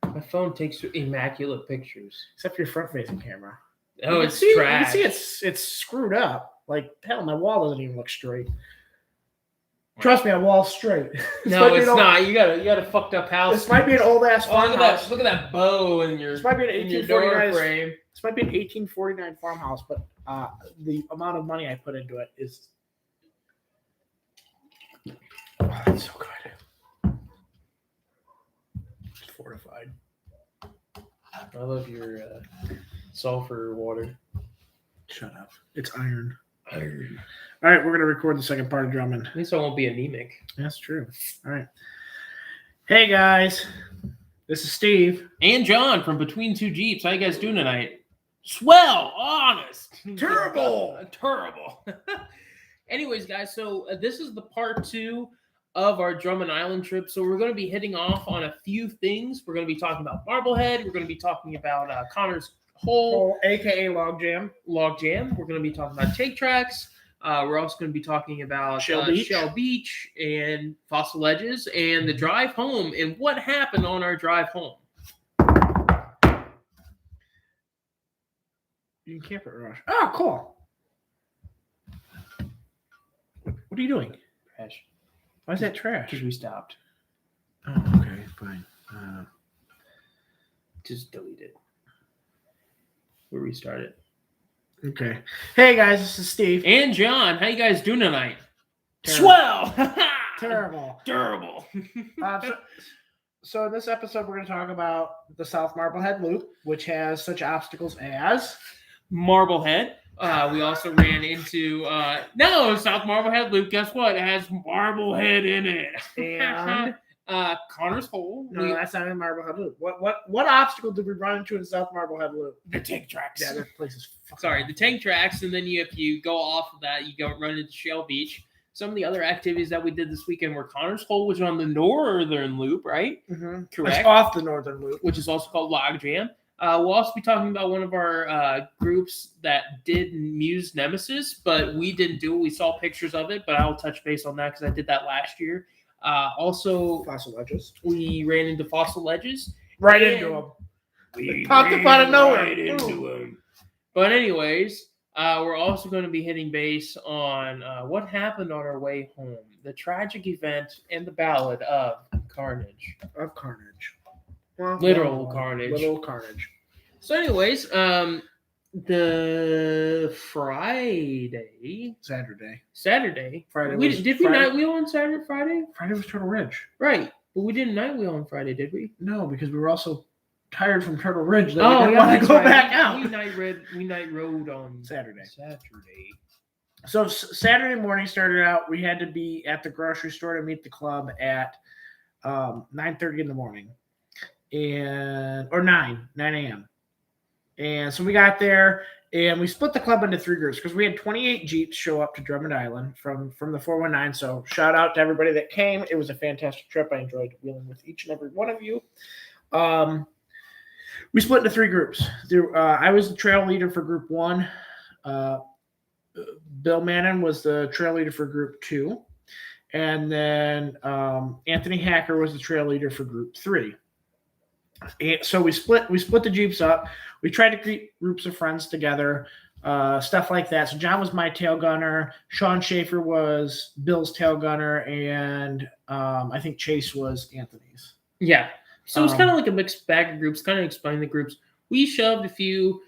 My phone takes immaculate pictures. Except for your front facing camera. Oh, You it's can see, trash. You can see it's screwed up. Like, hell, my wall doesn't even look straight. Trust me, my wall's straight. No, it's not. You got a fucked up house. This might be an old ass farmhouse. Look at that bow in your. This might be an in your door 1849 frame. This might be an 1849 farmhouse, but the amount of money I put into it is. Oh, that's so good. It's fortified. I love your sulfur water. Shut up. It's iron. Iron. All right, we're going to record the second part of Drummond. At least I won't be anemic. That's true. All right. Hey, guys. This is Steve. And John from Between Two Jeeps. How you guys doing tonight? Swell. Honest. Terrible. Terrible. Anyways, guys, so this is the part 2 of our Drummond Island trip. So we're going to be hitting off on a few things. We're going to be talking about Marblehead. We're going to be talking about Connor's Hole, a.k.a. Logjam. We're going to be talking about Take Tracks. We're also going to be talking about Shell Beach and Fossil Ledges and the drive home and what happened on our drive home. You can camp at Rush. Oh, cool. What are you doing? Trash. Why is that trash? Because we stopped. Oh, okay, fine. Just delete it. We'll restart it. Okay. Hey, guys, this is Steve. And John, how you guys doing tonight? Terrible. Swell! Terrible. Terrible. So in this episode, we're going to talk about the South Marblehead Loop, which has such obstacles as Marblehead. We also ran into South Marblehead Loop. Guess what? It has Marblehead in it. And Connor's Hole. no, that's not in Marblehead Loop. What obstacle did we run into in South Marblehead Loop? The tank tracks. Yeah, that place is The tank tracks, and then if you go off of that, you go run into Shell Beach. Some of the other activities that we did this weekend were Connor's Hole, which is on the northern loop, right? Mm-hmm. Correct. It's off the northern loop, which is also called Logjam. We'll also be talking about one of our groups that did Muse Nemesis, but we didn't do it. We saw pictures of it, but I'll touch base on that because I did that last year. Also, Fossil Ledges. we ran into Fossil Ledges. Right into them. We popped up out of nowhere. Right into them. But anyways, we're also going to be hitting base on what happened on our way home, the tragic event and the ballad of Carnage. Of Carnage. Well, Literal carnage. Literal carnage. So anyways, the Saturday. Friday. Did we night wheel on Saturday? Friday was Turtle Ridge. Right, but we didn't night wheel on Friday, did we? No, because we were also tired from Turtle Ridge that Oh, we didn't yeah, want to that's go right. back out. We night rode on Saturday. Saturday. So Saturday morning started out. We had to be at the grocery store to meet the club at 9:30 in the morning, or 9 a.m. And so we got there and we split the club into 3 groups because we had 28 Jeeps show up to Drummond Island from the 419. So shout out to everybody that came. It was a fantastic trip. I enjoyed wheeling with each and every one of you. We split into 3 groups. I was the trail leader for group 1. Bill Mannon was the trail leader for group 2. And then Anthony Hacker was the trail leader for group 3. And so we split the Jeeps up. We tried to create groups of friends together, stuff like that. So John was my tail gunner. Sean Schaefer was Bill's tail gunner. And I think Chase was Anthony's. Yeah. So it's kind of like a mixed bag of groups, kind of explain the groups. We shoved a few.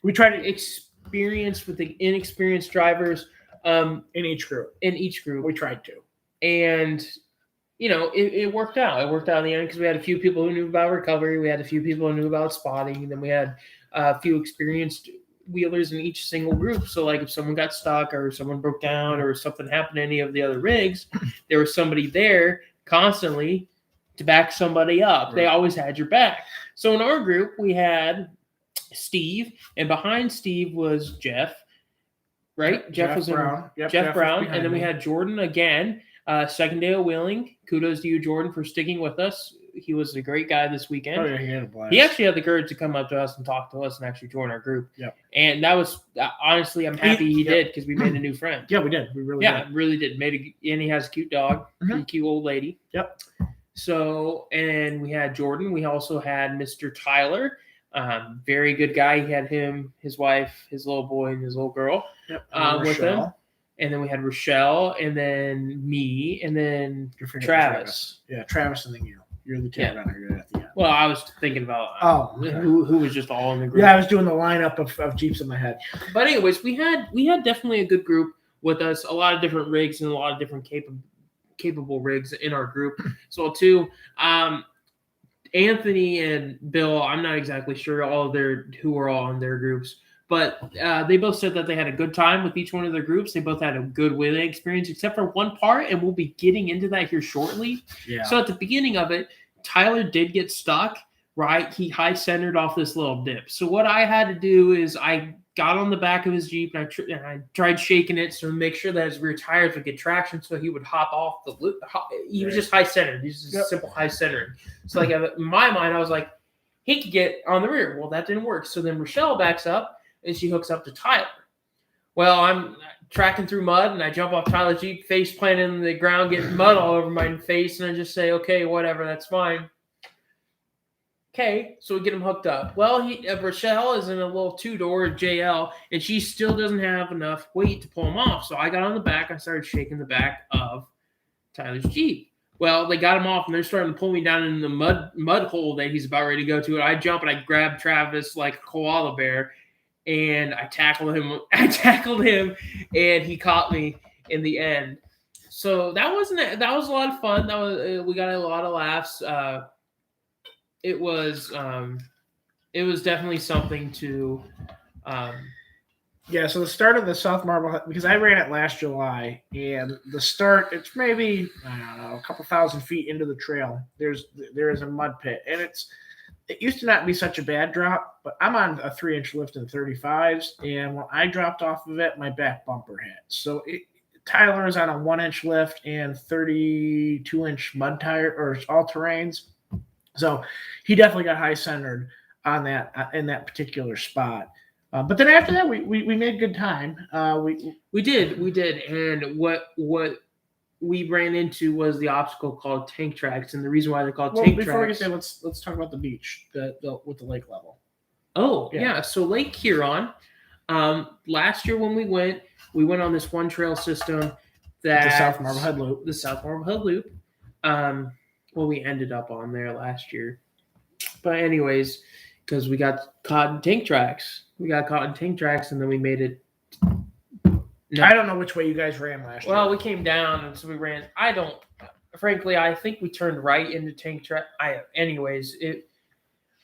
We tried to experience with the inexperienced drivers in each group. We tried to. And it worked out. It worked out in the end because we had a few people who knew about recovery. We had a few people who knew about spotting. And then we had a few experienced wheelers in each single group. So, like, if someone got stuck or someone broke down or something happened to any of the other rigs, there was somebody there constantly to back somebody up. Right. They always had your back. So in our group, we had Steve, and behind Steve was Jeff. Right? Jeff was Brown. Jeff Brown. And then we had Jordan again. Second day of wheeling. Kudos to you, Jordan, for sticking with us. He was a great guy this weekend. Oh, yeah, he had a blast. He actually had the courage to come up to us and talk to us and actually join our group. Yeah. And that was, honestly, I'm happy he did because we made a new friend. Yeah, we did. We really did. And he has a cute dog, pretty cute old lady. Yep. So, and we had Jordan. We also had Mr. Tyler. Very good guy. He had him, his wife, his little boy, and his little girl with him. And then we had Rochelle, and then me, and then Travis. Yeah, Travis, and then you. You're the tail runner at the end. Well, I was thinking about okay. who was just all in the group. Yeah, I was doing the lineup of Jeeps in my head. But anyways, we had definitely a good group with us. A lot of different rigs and a lot of different capable rigs in our group. So too, Anthony and Bill, I'm not exactly sure who are all in their groups, but they both said that they had a good time with each one of their groups. They both had a good wheeling experience, except for one part, and we'll be getting into that here shortly. Yeah. So at the beginning of it, Tyler did get stuck, right? He high centered off this little dip. So what I had to do is I got on the back of his Jeep and I tried shaking it to make sure that his rear tires would get traction so he would hop off the loop. He was just high centered. He was just simple high centering. So like in my mind, I was like, he could get on the rear. Well, that didn't work. So then Rochelle backs up and she hooks up to Tyler. Well, I'm tracking through mud and I jump off Tyler's Jeep, face planting in the ground, getting mud all over my face, and I just say, okay, whatever, that's fine. Okay, so we get him hooked up. Well, Rochelle is in a little two-door JL, and she still doesn't have enough weight to pull him off. So I got on the back. I started shaking the back of Tyler's Jeep. Well, they got him off, and they're starting to pull me down in the mud hole that he's about ready to go to. And I jump, and I grab Travis like a koala bear, and I tackled him. And he caught me in the end. So that was a lot of fun. We got a lot of laughs. It was definitely something to so the start of the South Marblehead, because I ran it last July, and the start, it's maybe, I don't know, a couple thousand feet into the trail. There is a mud pit, and it used to not be such a bad drop, but I'm on a 3-inch lift in 35s, and when I dropped off of it, my back bumper hit. So Tyler is on a 1-inch lift and 32-inch mud tire or all terrains. So he definitely got high centered on that in that particular spot. But then after that, we made good time. We did, and what we ran into was the obstacle called tank tracks, and the reason why they're called tank tracks. Before we get there, let's talk about the beach, with the lake level. Oh yeah, so Lake Huron. Last year when we went on this one trail system the South Marblehead Loop. The South Marblehead Loop. Well, we ended up on there last year. But anyways, because we got caught in tank tracks. And then we made it. No. I don't know which way you guys ran last year. Well, we came down, and so we ran. Frankly, I think we turned right into tank track. I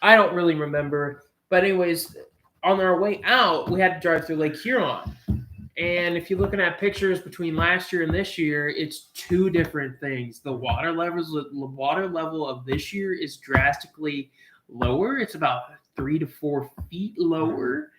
don't really remember. But anyways, on our way out, we had to drive through Lake Huron. And if you're looking at pictures between last year and this year, it's two different things. The water level of this year is drastically lower. It's about 3 to 4 feet lower.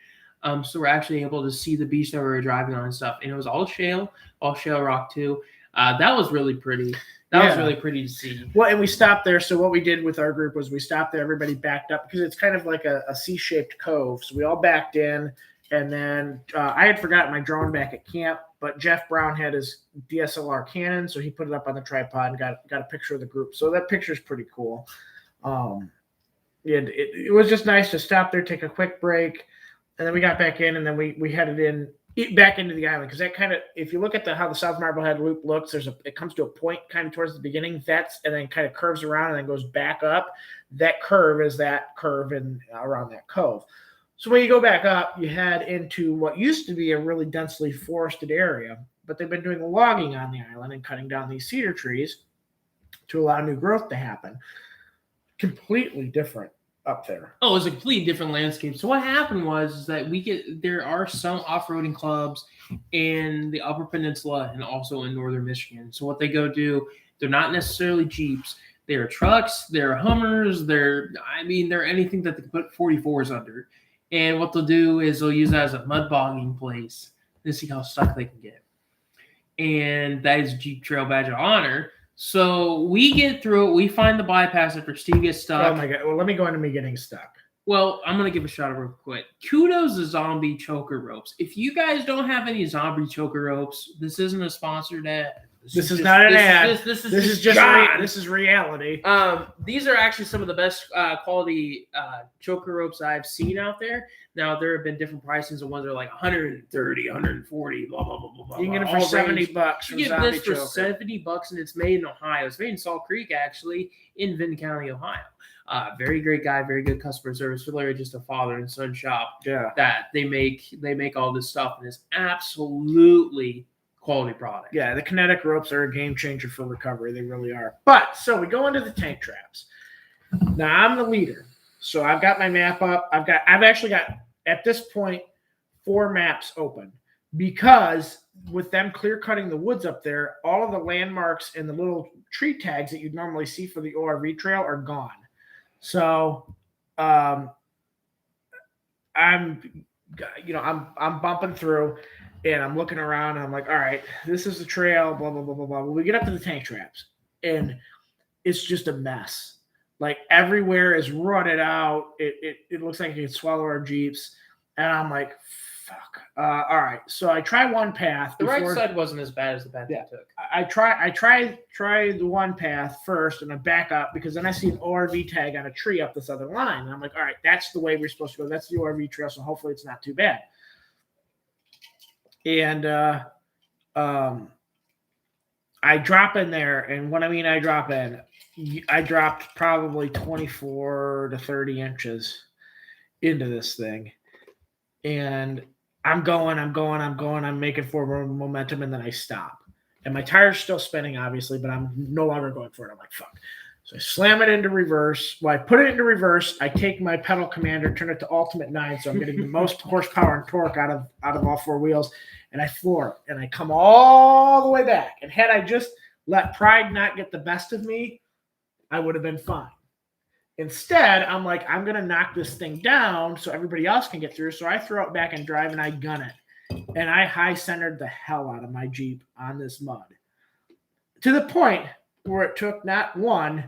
So we're actually able to see the beach that we were driving on and stuff. And it was all shale rock too. That was really pretty. That was really pretty to see. Well, and we stopped there. So what we did with our group was we stopped there. Everybody backed up because it's kind of like a C-shaped cove. So we all backed in. And then I had forgotten my drone back at camp, but Jeff Brown had his DSLR Canon, so he put it up on the tripod and got a picture of the group. So that picture is pretty cool. It was just nice to stop there, take a quick break, and then we got back in, and then we headed back into the island because that kind of, if you look at how the South Marblehead Loop looks, it comes to a point kind of towards the beginning, and then kind of curves around and then goes back up. That curve is that curve around that cove. So when you go back up, you head into what used to be a really densely forested area, but they've been doing logging on the island and cutting down these cedar trees to allow new growth to happen. Completely different up there. Oh, it's a completely different landscape. So what happened was that there are some off-roading clubs in the Upper Peninsula and also in northern Michigan. So what they go do, they're not necessarily Jeeps. They're trucks, they're Hummers, they're anything that they can put 44s under. And what they'll do is they'll use that as a mud bogging place to see how stuck they can get. And that is Jeep Trail Badge of Honor. So we get through it. We find the bypass after Steve gets stuck. Oh, my God. Well, let me go into me getting stuck. Well, I'm going to give a shout out real quick. Kudos to Zombie Choker Ropes. If you guys don't have any Zombie Choker Ropes, this isn't a sponsored ad, This is not an ad. This This is just John. this is reality. These are actually some of the best quality choker ropes I've seen out there. Now there have been different pricings. The ones that are like 130, 140, blah blah blah blah blah. You can get it all for $70 range. from You get Zombie this for Choker. $70, and it's made in Ohio. It's made in Salt Creek, actually, in Vinton County, Ohio. Very great guy, very good customer service. Literally just a father and son shop. Yeah. That they make all this stuff, and it's absolutely quality product. Yeah, the kinetic ropes are a game changer for recovery. They really are. But so we go into the tank traps. Now I'm the leader. So I've got my map up. I've actually got at this point 4 maps open because with them clear cutting the woods up there, all of the landmarks and the little tree tags that you'd normally see for the ORV trail are gone. So I'm bumping through and I'm looking around and I'm like, all right, this is the trail, blah, blah, blah, blah, blah. Well, we get up to the tank traps and it's just a mess. Like everywhere is rutted out. It looks like it could swallow our Jeeps. And I'm like, fuck. All right. So I try one path. The right side wasn't as bad as the path Yeah. I took. I try the one path first and I back up because then I see an ORV tag on a tree up this other line. And I'm like, all right, that's the way we're supposed to go. That's the ORV trail. So hopefully it's not too bad. And I drop in there. And when I mean I drop in, I dropped probably 24 to 30 inches into this thing. And I'm making forward momentum, and then I stop. And my tire's still spinning, obviously, but I'm no longer going for it. I'm like, fuck. So I slam it into reverse. Well, I put it into reverse. I take my pedal commander, turn it to ultimate 9, so I'm getting the most horsepower and torque out of all 4 wheels, and I floor it. And I come all the way back. And had I just let pride not get the best of me, I would have been fine. Instead, I'm like, I'm going to knock this thing down so everybody else can get through. So I throw it back and drive, and I gun it. And I high-centered the hell out of my Jeep on this mud. To the point where it took not 1,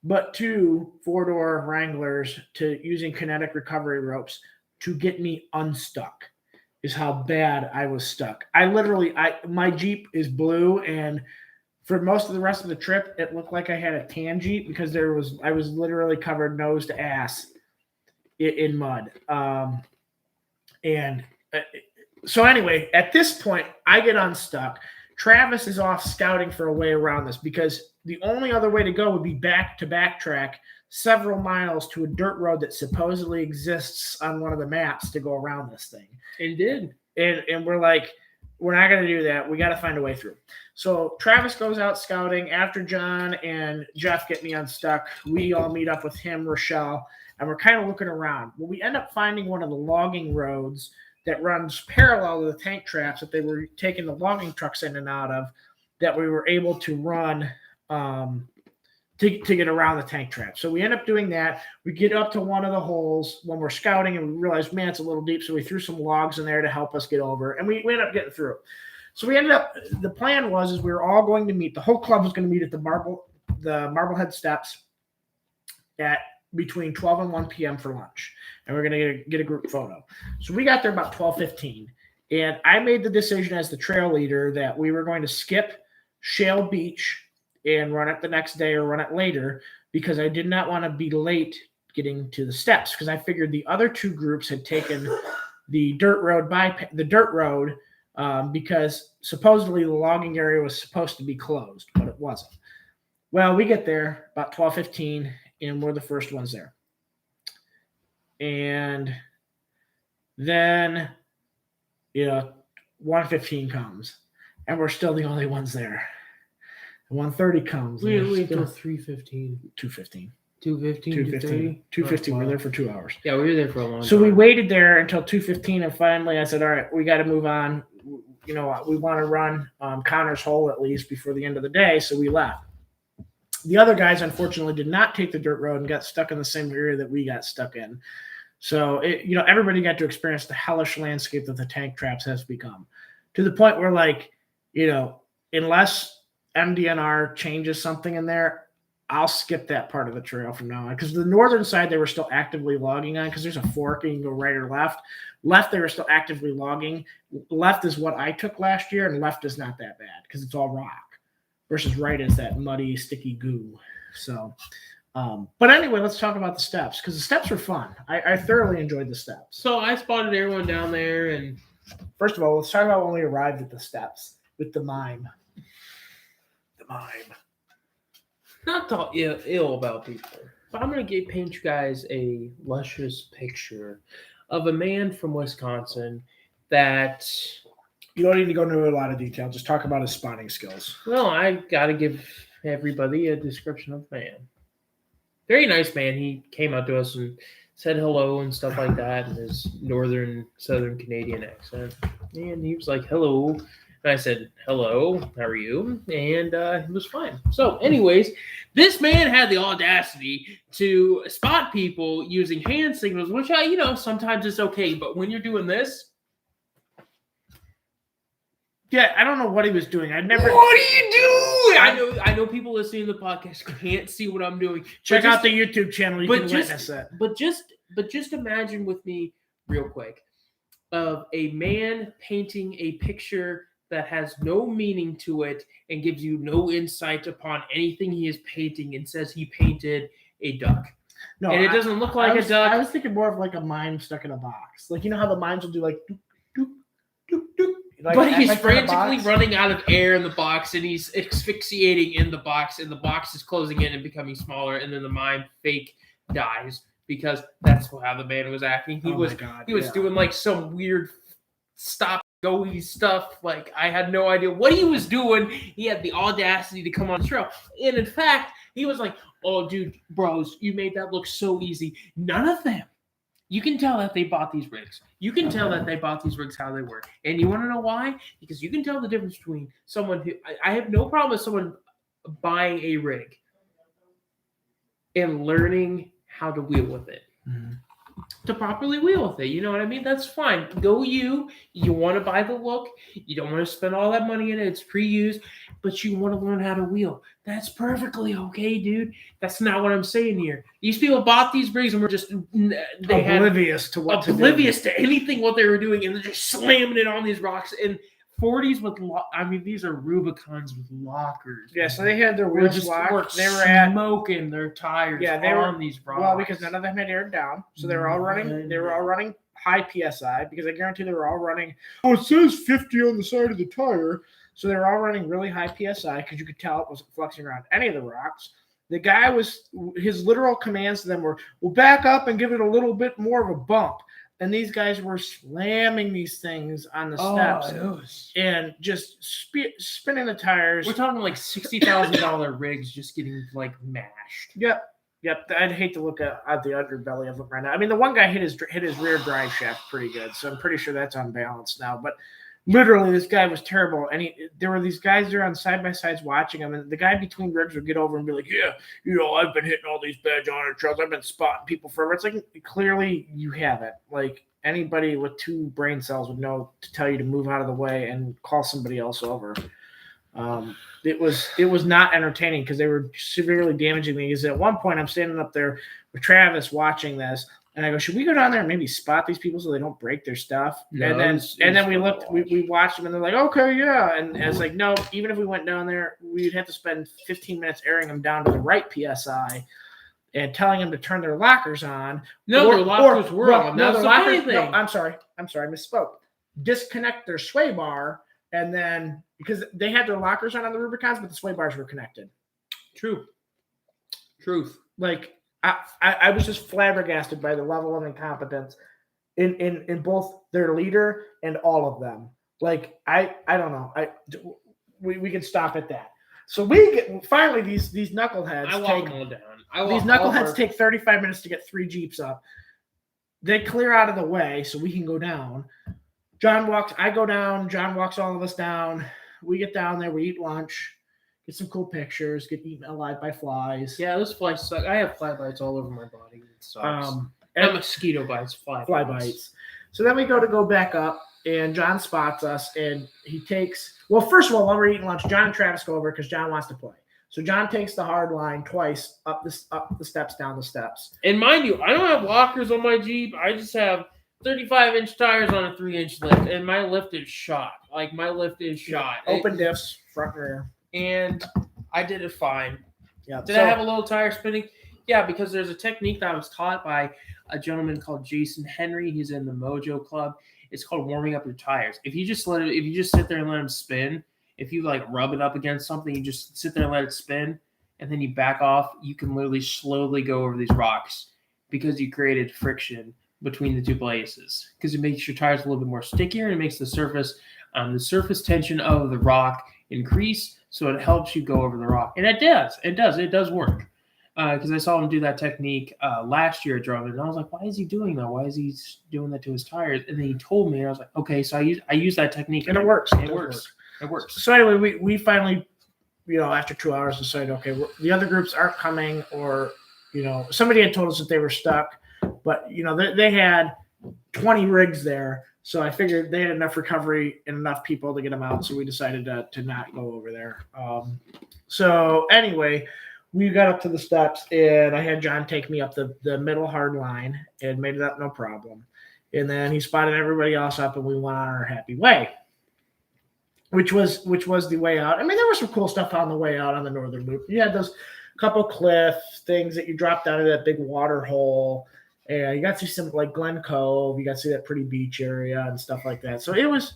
but 2 4-door Wranglers to using kinetic recovery ropes to get me unstuck is how bad I was stuck. My Jeep is blue, and for most of the rest of the trip, it looked like I had a tan Jeep because I was literally covered nose to ass in mud. So anyway, at this point, I get unstuck. Travis is off scouting for a way around this because the only other way to go would be back to backtrack several miles to a dirt road that supposedly exists on one of the maps to go around this thing. It did. And we're like, we're not going to do that. We got to find a way through. So Travis goes out scouting after John and Jeff get me unstuck. We all meet up with him, Rochelle, and we're kind of looking around. Well, we end up finding one of the logging roads that runs parallel to the tank traps that they were taking the logging trucks in and out of, that we were able to run to get around the tank trap. So we end up doing that. We get up to one of the holes when we're scouting and we realize, man, it's a little deep. So we threw some logs in there to help us get over. And we ended up getting through. So the plan was we were all going to meet, the whole club was going to meet at the Marblehead steps at between 12 and 1 p.m. for lunch. And we're going to get a group photo. So we got there about 12:15. And I made the decision as the trail leader that we were going to skip Shale Beach and run it the next day or run it later because I did not want to be late getting to the steps because I figured the other 2 groups had taken the dirt road because supposedly the logging area was supposed to be closed, but it wasn't. Well, we get there about 12:15 and we're the first ones there. And then, 1:15 comes and we're still the only ones there. 1:30 comes. We wait till 3:15. 2:15. 2:15. 2:15. We're there for 2 hours. Yeah, we were there for a long time. So we waited there until 2:15, and finally I said, all right, we got to move on. We want to run Connor's Hole at least before the end of the day, so we left. The other guys, unfortunately, did not take the dirt road and got stuck in the same area that we got stuck in. So, everybody got to experience the hellish landscape that the tank traps has become, to the point where, unless MDNR changes something in there, I'll skip that part of the trail from now on. Because the northern side, they were still actively logging on because there's a fork and you can go right or left. Left, they were still actively logging. Left is what I took last year, and left is not that bad because it's all rock. versus right is that muddy, sticky goo. So, but anyway, let's talk about the steps because the steps were fun. I thoroughly enjoyed the steps. So I spotted everyone down there, and First of all, let's talk about when we arrived at the steps with the mime. The mime. not talk ill about people, but I'm gonna paint you guys a luscious picture of a man from Wisconsin that. You don't need to go into a lot of detail. Just talk about his spotting skills. Well, I gotta give everybody a description of the man. Very nice man. He came out to us and said hello and stuff like that in his southern Canadian accent. And he was like, hello. And I said, hello, how are you? And it was fine. So anyways, this man had the audacity to spot people using hand signals, which sometimes it's okay. But when you're doing this, Yeah, I don't know what he was doing. I'd never. what are you doing? I know people listening to the podcast can't see what I'm doing. Check out the YouTube channel. You can witness it. But just imagine with me real quick of a man painting a picture that has no meaning to it and gives you no insight upon anything he is painting and says he painted a duck. No, and it doesn't look like a duck. I was thinking more of like a mime stuck in a box. Like, you know how the mimes will do like doop, doop, doop, doop. Like, but he's like frantically running out of air in the box, and he's asphyxiating in the box, and the box is closing in and becoming smaller, and then the mime fake dies because that's how the man was acting. He was doing like some weird stop-go-y stuff. Like, I had no idea what he was doing. He had the audacity to come on the trail. And in fact, he was like, oh, dude, bros, you made that look so easy. None of them. You can tell that they bought these rigs. You can tell that they bought these rigs how they were. And you want to know why? Because you can tell the difference between someone who... I have no problem with someone buying a rig and learning how to wheel with it. Mm-hmm. To properly wheel with it. You know what I mean? That's fine. Go you. You want to buy the look. You don't want to spend all that money in it. It's pre-used. But you want to learn how to wheel. That's perfectly okay, dude. That's not what I'm saying here. These people bought these rigs and were just oblivious to anything what they were doing, and they're just slamming it on these rocks. And 40s with these are Rubicons with lockers. Yeah, so they had their wheels locked. They were smoking their tires. Yeah, they on were these rocks. Well, because none of them had aired down, so they were all running. They were all running high PSI because I guarantee they were all running. Oh, it says 50 on the side of the tire, so they were all running really high PSI because you could tell it wasn't flexing around any of the rocks. The guy his literal commands to them were, "Well, back up and give it a little bit more of a bump." And these guys were slamming these things on the steps and just spinning the tires. We're talking like $60,000 rigs just getting like mashed. Yep. I'd hate to look at the underbelly of them right now. I mean, the one guy hit his rear drive shaft pretty good, so I'm pretty sure that's unbalanced now. But literally, this guy was terrible. And there were these guys there on side-by-sides watching him. And the guy between rigs would get over and be like, yeah, I've been hitting all these badge honor trails. I've been spotting people forever. It's like, clearly you haven't. Like, anybody with 2 brain cells would know to tell you to move out of the way and call somebody else over. It was not entertaining because they were severely damaging me. Because at one point, I'm standing up there with Travis watching this. And I go, should we go down there and maybe spot these people so they don't break their stuff? No, and then we watched them, and they're like, okay, yeah. And it's like, no, even if we went down there, we'd have to spend 15 minutes airing them down to the right PSI and telling them to turn their lockers on. No, their lockers were on. That's the funny thing. No, I'm sorry, I misspoke. Disconnect their sway bar, and then because they had their lockers on the Rubicons, but the sway bars were connected. Truth. Like, I was just flabbergasted by the level of incompetence in both their leader and all of them. Like, I don't know. We can stop at that. So finally these knuckleheads. I walk them all down. These knuckleheads take 35 minutes to get 3 Jeeps up. They clear out of the way so we can go down. I go down. John walks all of us down. We get down there. We eat lunch. Get some cool pictures. Get eaten alive by flies. Yeah, those flies suck. I have fly bites all over my body. It sucks. And mosquito bites, fly bites. So then we go back up, and John spots us, and he takes. Well, first of all, while we're eating lunch, John and Travis go over because John wants to play. So John takes the hard line twice up the steps, down the steps. And mind you, I don't have lockers on my Jeep. I just have 35-inch tires on a 3-inch lift, and my lift is shot. Like, my lift is shot. Open diffs, front rear. and I did it fine. Yeah. Did I have a little tire spinning? Yeah, because there's a technique that I was taught by a gentleman called Jason Henry. He's in the Mojo Club. It's called warming up your tires. If you just sit there and let them spin, if you like rub it up against something, you just sit there and let it spin, and then you back off, you can literally slowly go over these rocks because you created friction between the two places. Because it makes your tires a little bit more stickier, and it makes the surface tension of the rock increase, so it helps you go over the rock. And it does work. Because I saw him do that technique last year at Drummond, and I was like, "Why is he doing that? Why is he doing that to his tires?" And then he told me, and I was like, "Okay, so I use that technique, and it works. It works. It works." So anyway, we finally, after 2 hours, decided, okay, the other groups aren't coming, or somebody had told us that they were stuck, but they had 20 rigs there, so I figured they had enough recovery and enough people to get them out. So we decided to not go over there. So anyway. We got up to the steps, and I had John take me up the middle hard line and made it up no problem. And then he spotted everybody else up, and we went on our happy way, which was the way out. I mean, there was some cool stuff on the way out on the northern loop. You had those couple cliff things that you dropped down into that big water hole, and you got to see some like Glen Cove. You got to see that pretty beach area and stuff like that. So it was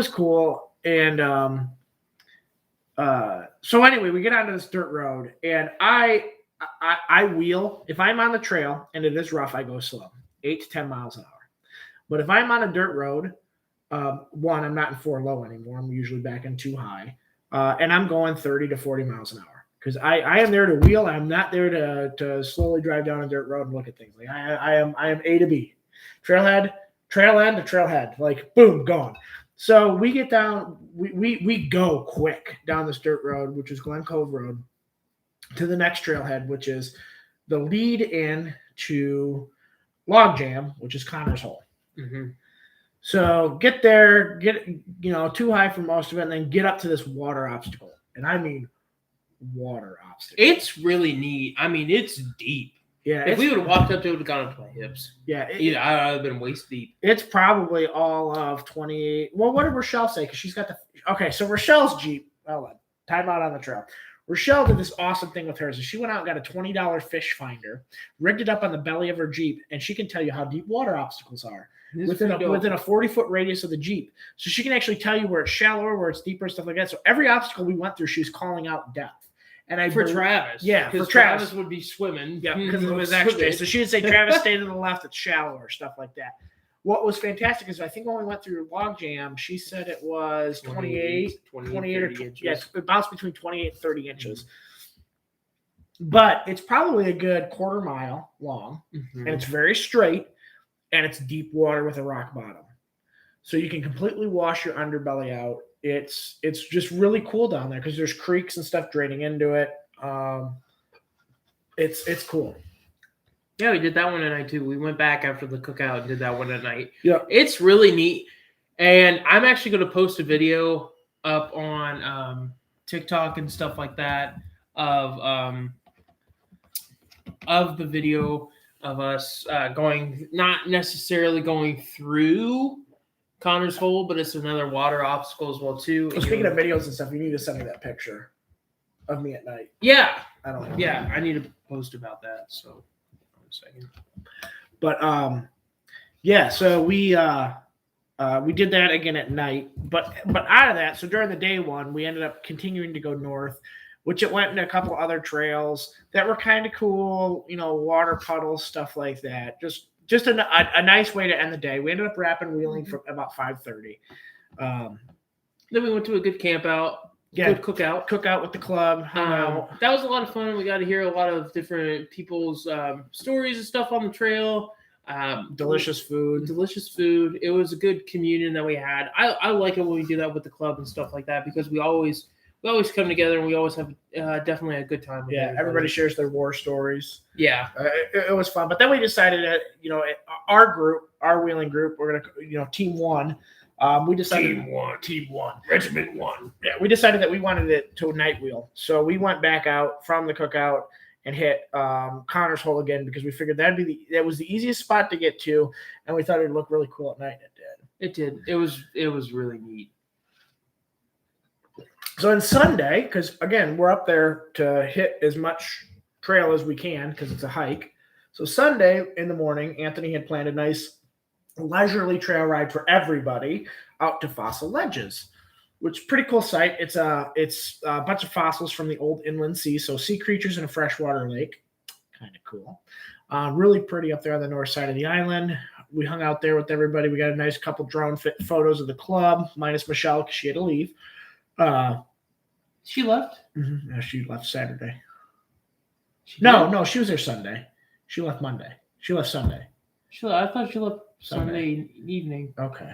cool. And so anyway, we get onto this dirt road, and I wheel. If I'm on the trail and it is rough, I go slow, 8 to 10 miles an hour. But if I'm on a dirt road, one, I'm not in 4 low anymore. I'm usually back in 2 high, and I'm going 30 to 40 miles an hour because I am there to wheel. I'm not there to slowly drive down a dirt road and look at things. Like I am A to B, trail end to trailhead, like boom, gone. So we get down, we go quick down this dirt road, which is Glen Cove Road, to the next trailhead, which is the lead in to Logjam, which is Connor's Hole. Mm-hmm. So get there, get too high for most of it, and then get up to this water obstacle. And I mean water obstacle. It's really neat. I mean, it's deep. Yeah, if we would have walked up to it, would have gone up to my hips. Yeah, I would have been waist deep. It's probably all of 28. Well, what did Rochelle say? Because she's got so Rochelle's Jeep. Well, time out on the trail. Rochelle did this awesome thing with hers. She went out and got a $20 fish finder, rigged it up on the belly of her Jeep, and she can tell you how deep water obstacles are within a 40-foot radius of the Jeep. So she can actually tell you where it's shallower, where it's deeper, stuff like that. So every obstacle we went through, she was calling out depth. And for Travis. Yeah, because Travis would be swimming. Yeah, because it was actually. So she would say, Travis, stay to the left, it's shallower, stuff like that. What was fantastic is I think when we went through Logjam, she said it was 28 or 30 inches. Yes, it bounced between 28 and 30 inches. Mm-hmm. But it's probably a good quarter mile long, and it's very straight, and it's deep water with a rock bottom. So you can completely wash your underbelly out. It's just really cool down there because there's creeks and stuff draining into it. It's cool. Yeah, we did that one at night too. We went back after the cookout and did that one at night. Yeah, it's really neat. And I'm actually going to post a video up on TikTok and stuff like that of the video of us going, not necessarily going through Connor's Hole, but it's another water obstacle as well too. Well, speaking of videos and stuff, you need to send me that picture of me at night. Yeah, I don't know. Yeah, I need to post about that. So, 1 second. But yeah. So we did that again at night. But out of that, so during the day one, we ended up continuing to go north, which it went into a couple other trails that were kind of cool. Water puddles, stuff like that. Just a nice way to end the day. We ended up wrapping wheeling from about 5:30. Then we went to a good camp out. Yeah, good cookout. Cookout with the club. That was a lot of fun. We got to hear a lot of different people's stories and stuff on the trail. Delicious food. It was a good communion that we had. I like it when we do that with the club and stuff like that because we always come together and we always have definitely a good time. Yeah, everybody shares their war stories. Yeah, it was fun. But then we decided that our wheeling group, we're gonna team one. We decided team one, regiment one. Yeah, we decided that we wanted it to a night wheel, so we went back out from the cookout and hit Connor's Hole again because we figured that was the easiest spot to get to, and we thought it'd look really cool at night. It did. It was really neat. So on Sunday, because again, we're up there to hit as much trail as we can because it's a hike. So Sunday in the morning, Anthony had planned a nice leisurely trail ride for everybody out to Fossil Ledges, which is a pretty cool site. It's a bunch of fossils from the old inland sea, so sea creatures in a freshwater lake. Kind of cool. Really pretty up there on the north side of the island. We hung out there with everybody. We got a nice couple drone photos of the club, minus Michelle because she had to leave. She left? Yeah, she left Saturday. No, she was there Sunday. She left Monday. She left Sunday. I thought she left Sunday evening. Okay.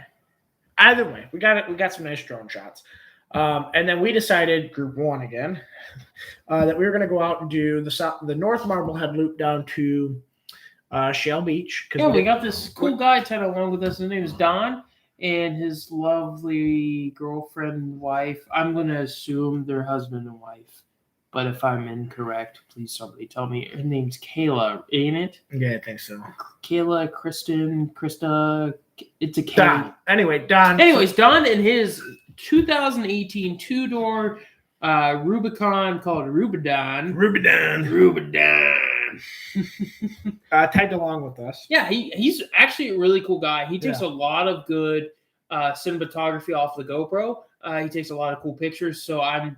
Either way, we got some nice drone shots. And then we decided, group one again, that we were going to go out and do the North Marblehead loop down to Shell Beach. Yeah, we got this cool guy tied along with us. His name is Don, and his lovely girlfriend, wife. I'm going to assume they're husband and wife. But if I'm incorrect, please somebody tell me. Her name's Kayla, ain't it? Yeah, I think so. Kayla, Krista. It's a K. Don. Don. Anyways, Don and his 2018 two-door Rubicon called Rubidon. Tagged along with us. Yeah, he's actually a really cool guy. He takes a lot of good cinematography off the GoPro. He takes a lot of cool pictures. So I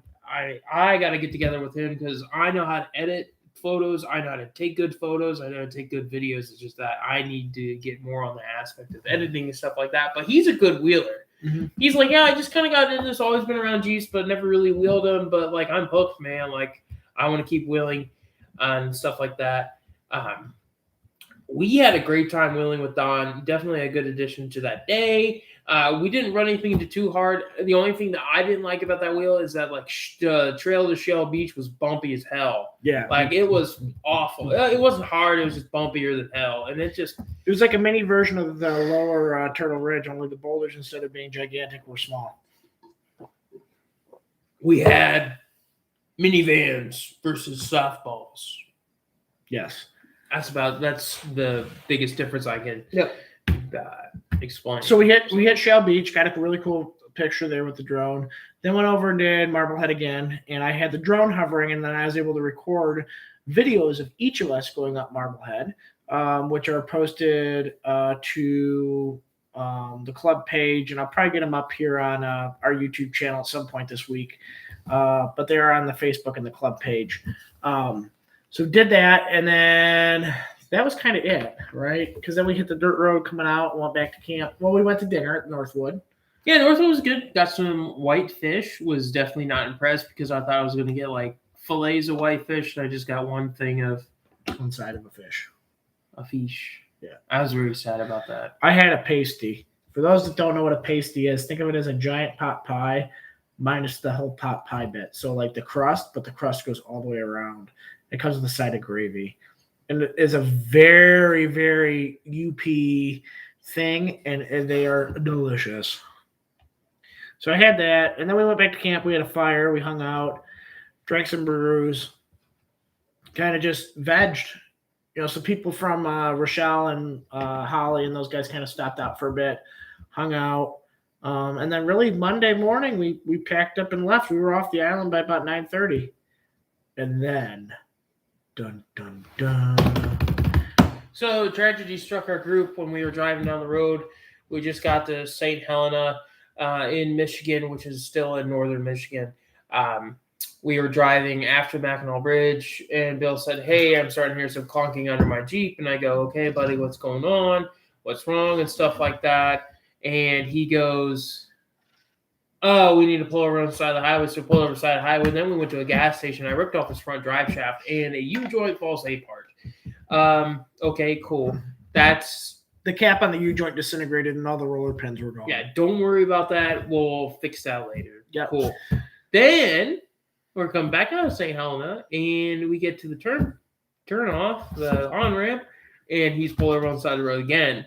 got to get together with him because I know how to edit photos. I know how to take good photos. I know how to take good videos. It's just that I need to get more on the aspect of editing and stuff like that. But he's a good wheeler. Mm-hmm. He's like, yeah, I just kind of got into this. Always been around Jeeps, but never really wheeled them. But like, I'm hooked, man. Like, I want to keep wheeling and stuff like that. We had a great time wheeling with Don. Definitely a good addition to that day. We didn't run anything too hard. The only thing that I didn't like about that wheel is that like the trail to Shell Beach was bumpy as hell. Yeah, like it was awful. It wasn't hard. It was just bumpier than hell, and it was like a mini version of the lower Turtle Ridge. Only the boulders, instead of being gigantic, were small. We had minivans versus softballs. Yes. That's the biggest difference I can explain. So we hit Shell Beach, got a really cool picture there with the drone. Then went over and did Marblehead again, and I had the drone hovering, and then I was able to record videos of each of us going up Marblehead, which are posted to the club page, and I'll probably get them up here on our YouTube channel at some point this week. But they are on the Facebook and the club page. So did that, and then that was kind of it, right? Because then we hit the dirt road coming out and went back to camp. Well, we went to dinner at Northwood. Yeah, Northwood was good. Got some white fish. Was definitely not impressed because I thought I was going to get like fillets of white fish, and I just got one thing of one side of a fish. A fish. Yeah. I was very sad about that. I had a pasty. For those that don't know what a pasty is, think of it as a giant pot pie minus the whole pot pie bit. So like the crust, but the crust goes all the way around. It comes with a side of gravy. And it is a very, very UP thing, and they are delicious. So I had that, and then we went back to camp. We had a fire. We hung out, drank some brews, kind of just vegged. You know, so people from Rochelle and Holly and those guys kind of stopped out for a bit, hung out. And then really Monday morning, we packed up and left. We were off the island by about 9:30. And then... dun, dun, dun. So tragedy struck our group when we were driving down the road. We just got to St. Helena in Michigan, which is still in northern Michigan. We were driving after Mackinac Bridge, and Bill said, hey, I'm starting to hear some clunking under my Jeep. And I go, okay, buddy, what's going on? What's wrong? And stuff like that. And he goes, oh, we need to pull over on the side of the highway. So we pulled over the side of the highway. And then we went to a gas station. I ripped off his front drive shaft, and a U-joint falls apart. Okay, cool. That's... the cap on the U-joint disintegrated, and all the roller pins were gone. Yeah, don't worry about that. We'll fix that later. Yeah, cool. Then we're coming back out of St. Helena, and we get to the turn off, the on-ramp, and he's pulled over on the side of the road again.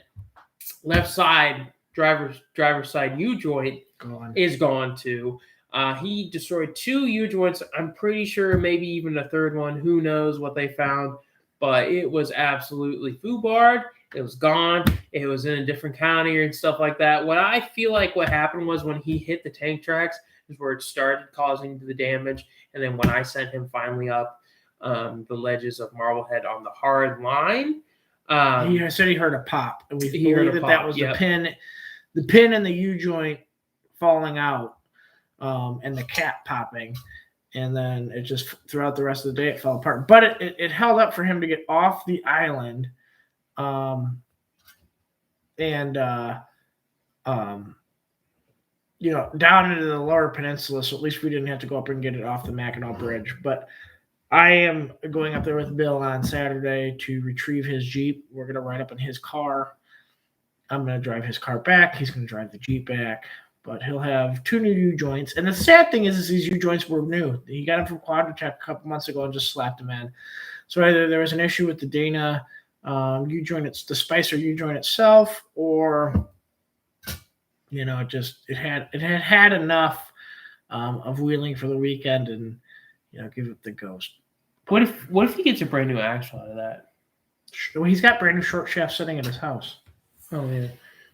Left side, driver's side U-joint is gone too. He destroyed 2 U-joints. I'm pretty sure maybe even a third one. Who knows what they found, but it was absolutely foobarred. It was gone. It was in a different county and stuff like that. What I feel like what happened was when he hit the tank tracks, is where it started causing the damage. And then when I sent him finally up the ledges of Marblehead on the hard line, He said he heard a pop, and we He heard believe a that pop, was yep. the pin and the U joint falling out, and the cap popping, and then it just throughout the rest of the day it fell apart. But it held up for him to get off the island, and down into the lower peninsula. So at least we didn't have to go up and get it off the Mackinac Bridge. But I am going up there with Bill on Saturday to retrieve his Jeep. We're going to ride up in his car. I'm going to drive his car back. He's going to drive the Jeep back. But he'll have 2 new U-joints. And the sad thing is these U-joints were new. He got them from Quadratech a couple months ago and just slapped them in. So either there was an issue with the Dana U-joint, it's the Spicer U-joint itself, or it had enough of wheeling for the weekend, and give it the ghost. What if he gets a brand new axle out of that? Well, he's got brand new short shaft sitting in his house. Oh yeah.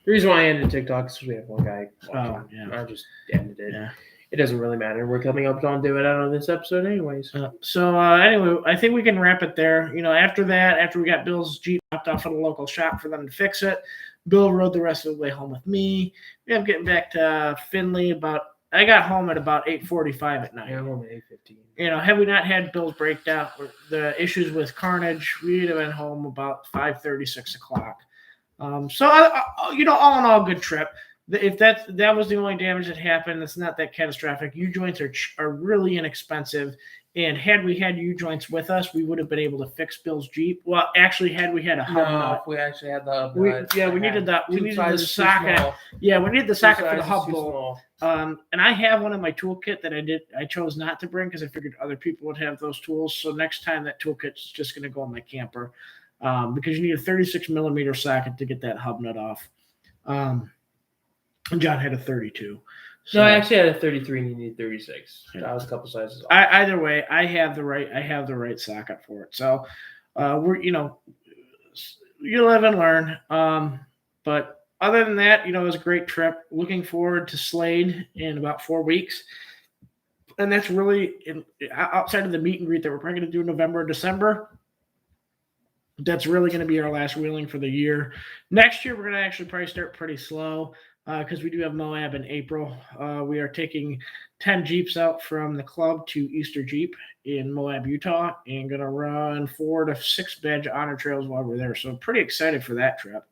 The reason why I ended TikTok is because we have one guy watching. Oh, yeah. I just ended it. Yeah. It doesn't really matter. We're coming up on doing it out on this episode anyways. Anyway, I think we can wrap it there. After that, after we got Bill's Jeep dropped off at a local shop for them to fix it, Bill rode the rest of the way home with me. We have getting back to Findlay I got home at about 8:45 at night. Yeah, I'm home at 8:15. Had we not had Bill's breakdown, or the issues with Carnage, we'd have been home about 5:30, 6 o'clock. All in all, good trip. If that was the only damage that happened, it's not that catastrophic. U-joints are really inexpensive, and had we had U-joints with us, we would have been able to fix Bill's Jeep. Well, actually, had we had a hub nut, if we actually had the hub we nut, needed the socket. Small. Yeah, we needed the socket for the Two hub sizes too bolt. small. And I have one in my toolkit that I chose not to bring because I figured other people would have those tools. So next time that toolkit's just going to go in my camper, because you need a 36 millimeter socket to get that hub nut off. John had a 32. No, I actually had a 33 and you need 36. Yeah. That was a couple sizes off. Either way, I have the right socket for it. So you live and learn. But other than that, it was a great trip. Looking forward to Slade in about 4 weeks. And that's really outside of the meet and greet that we're probably going to do in November or December. That's really going to be our last wheeling for the year. Next year, we're going to actually probably start pretty slow because we do have Moab in April. We are taking 10 Jeeps out from the club to Easter Jeep in Moab, Utah, and going to run 4 to 6 badge honor trails while we're there. So pretty excited for that trip.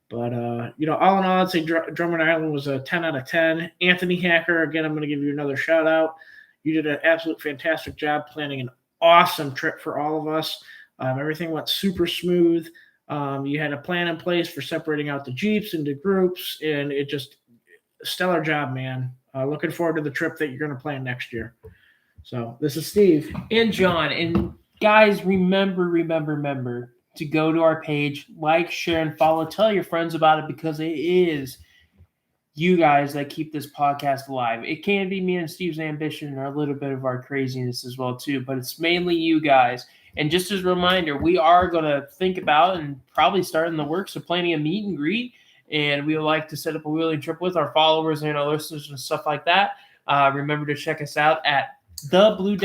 But, all in all, I'd say Drummond Island was a 10 out of 10. Anthony Hacker, again, I'm going to give you another shout out. You did an absolute fantastic job planning an awesome trip for all of us. Everything went super smooth. You had a plan in place for separating out the Jeeps into groups, and it just stellar job, man. Looking forward to the trip that you're going to plan next year. So this is Steve and John. And guys, remember to go to our page, like, share, and follow. Tell your friends about it because it is you guys that keep this podcast alive. It can be me and Steve's ambition and a little bit of our craziness as well too, but it's mainly you guys. And just as a reminder, we are going to think about and probably start in the works of planning a meet and greet. And we would like to set up a wheeling trip with our followers and our listeners and stuff like that. Remember to check us out at the Blue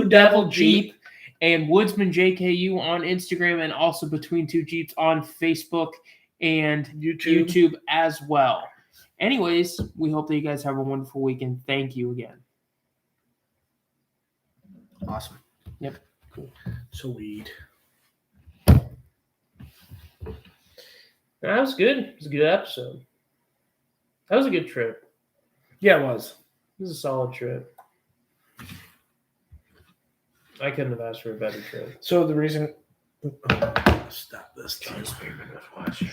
Devil Jeep and Woodsman JKU on Instagram, and also Between Two Jeeps on Facebook and YouTube as well. Anyways, we hope that you guys have a wonderful weekend. Thank you again. Awesome. Yep. Cool. Sweet. That was good. It was a good episode. That was a good trip. Yeah, it was. It was a solid trip. I couldn't have asked for a better trip. So the reason... Stop this. John's favorite was watching.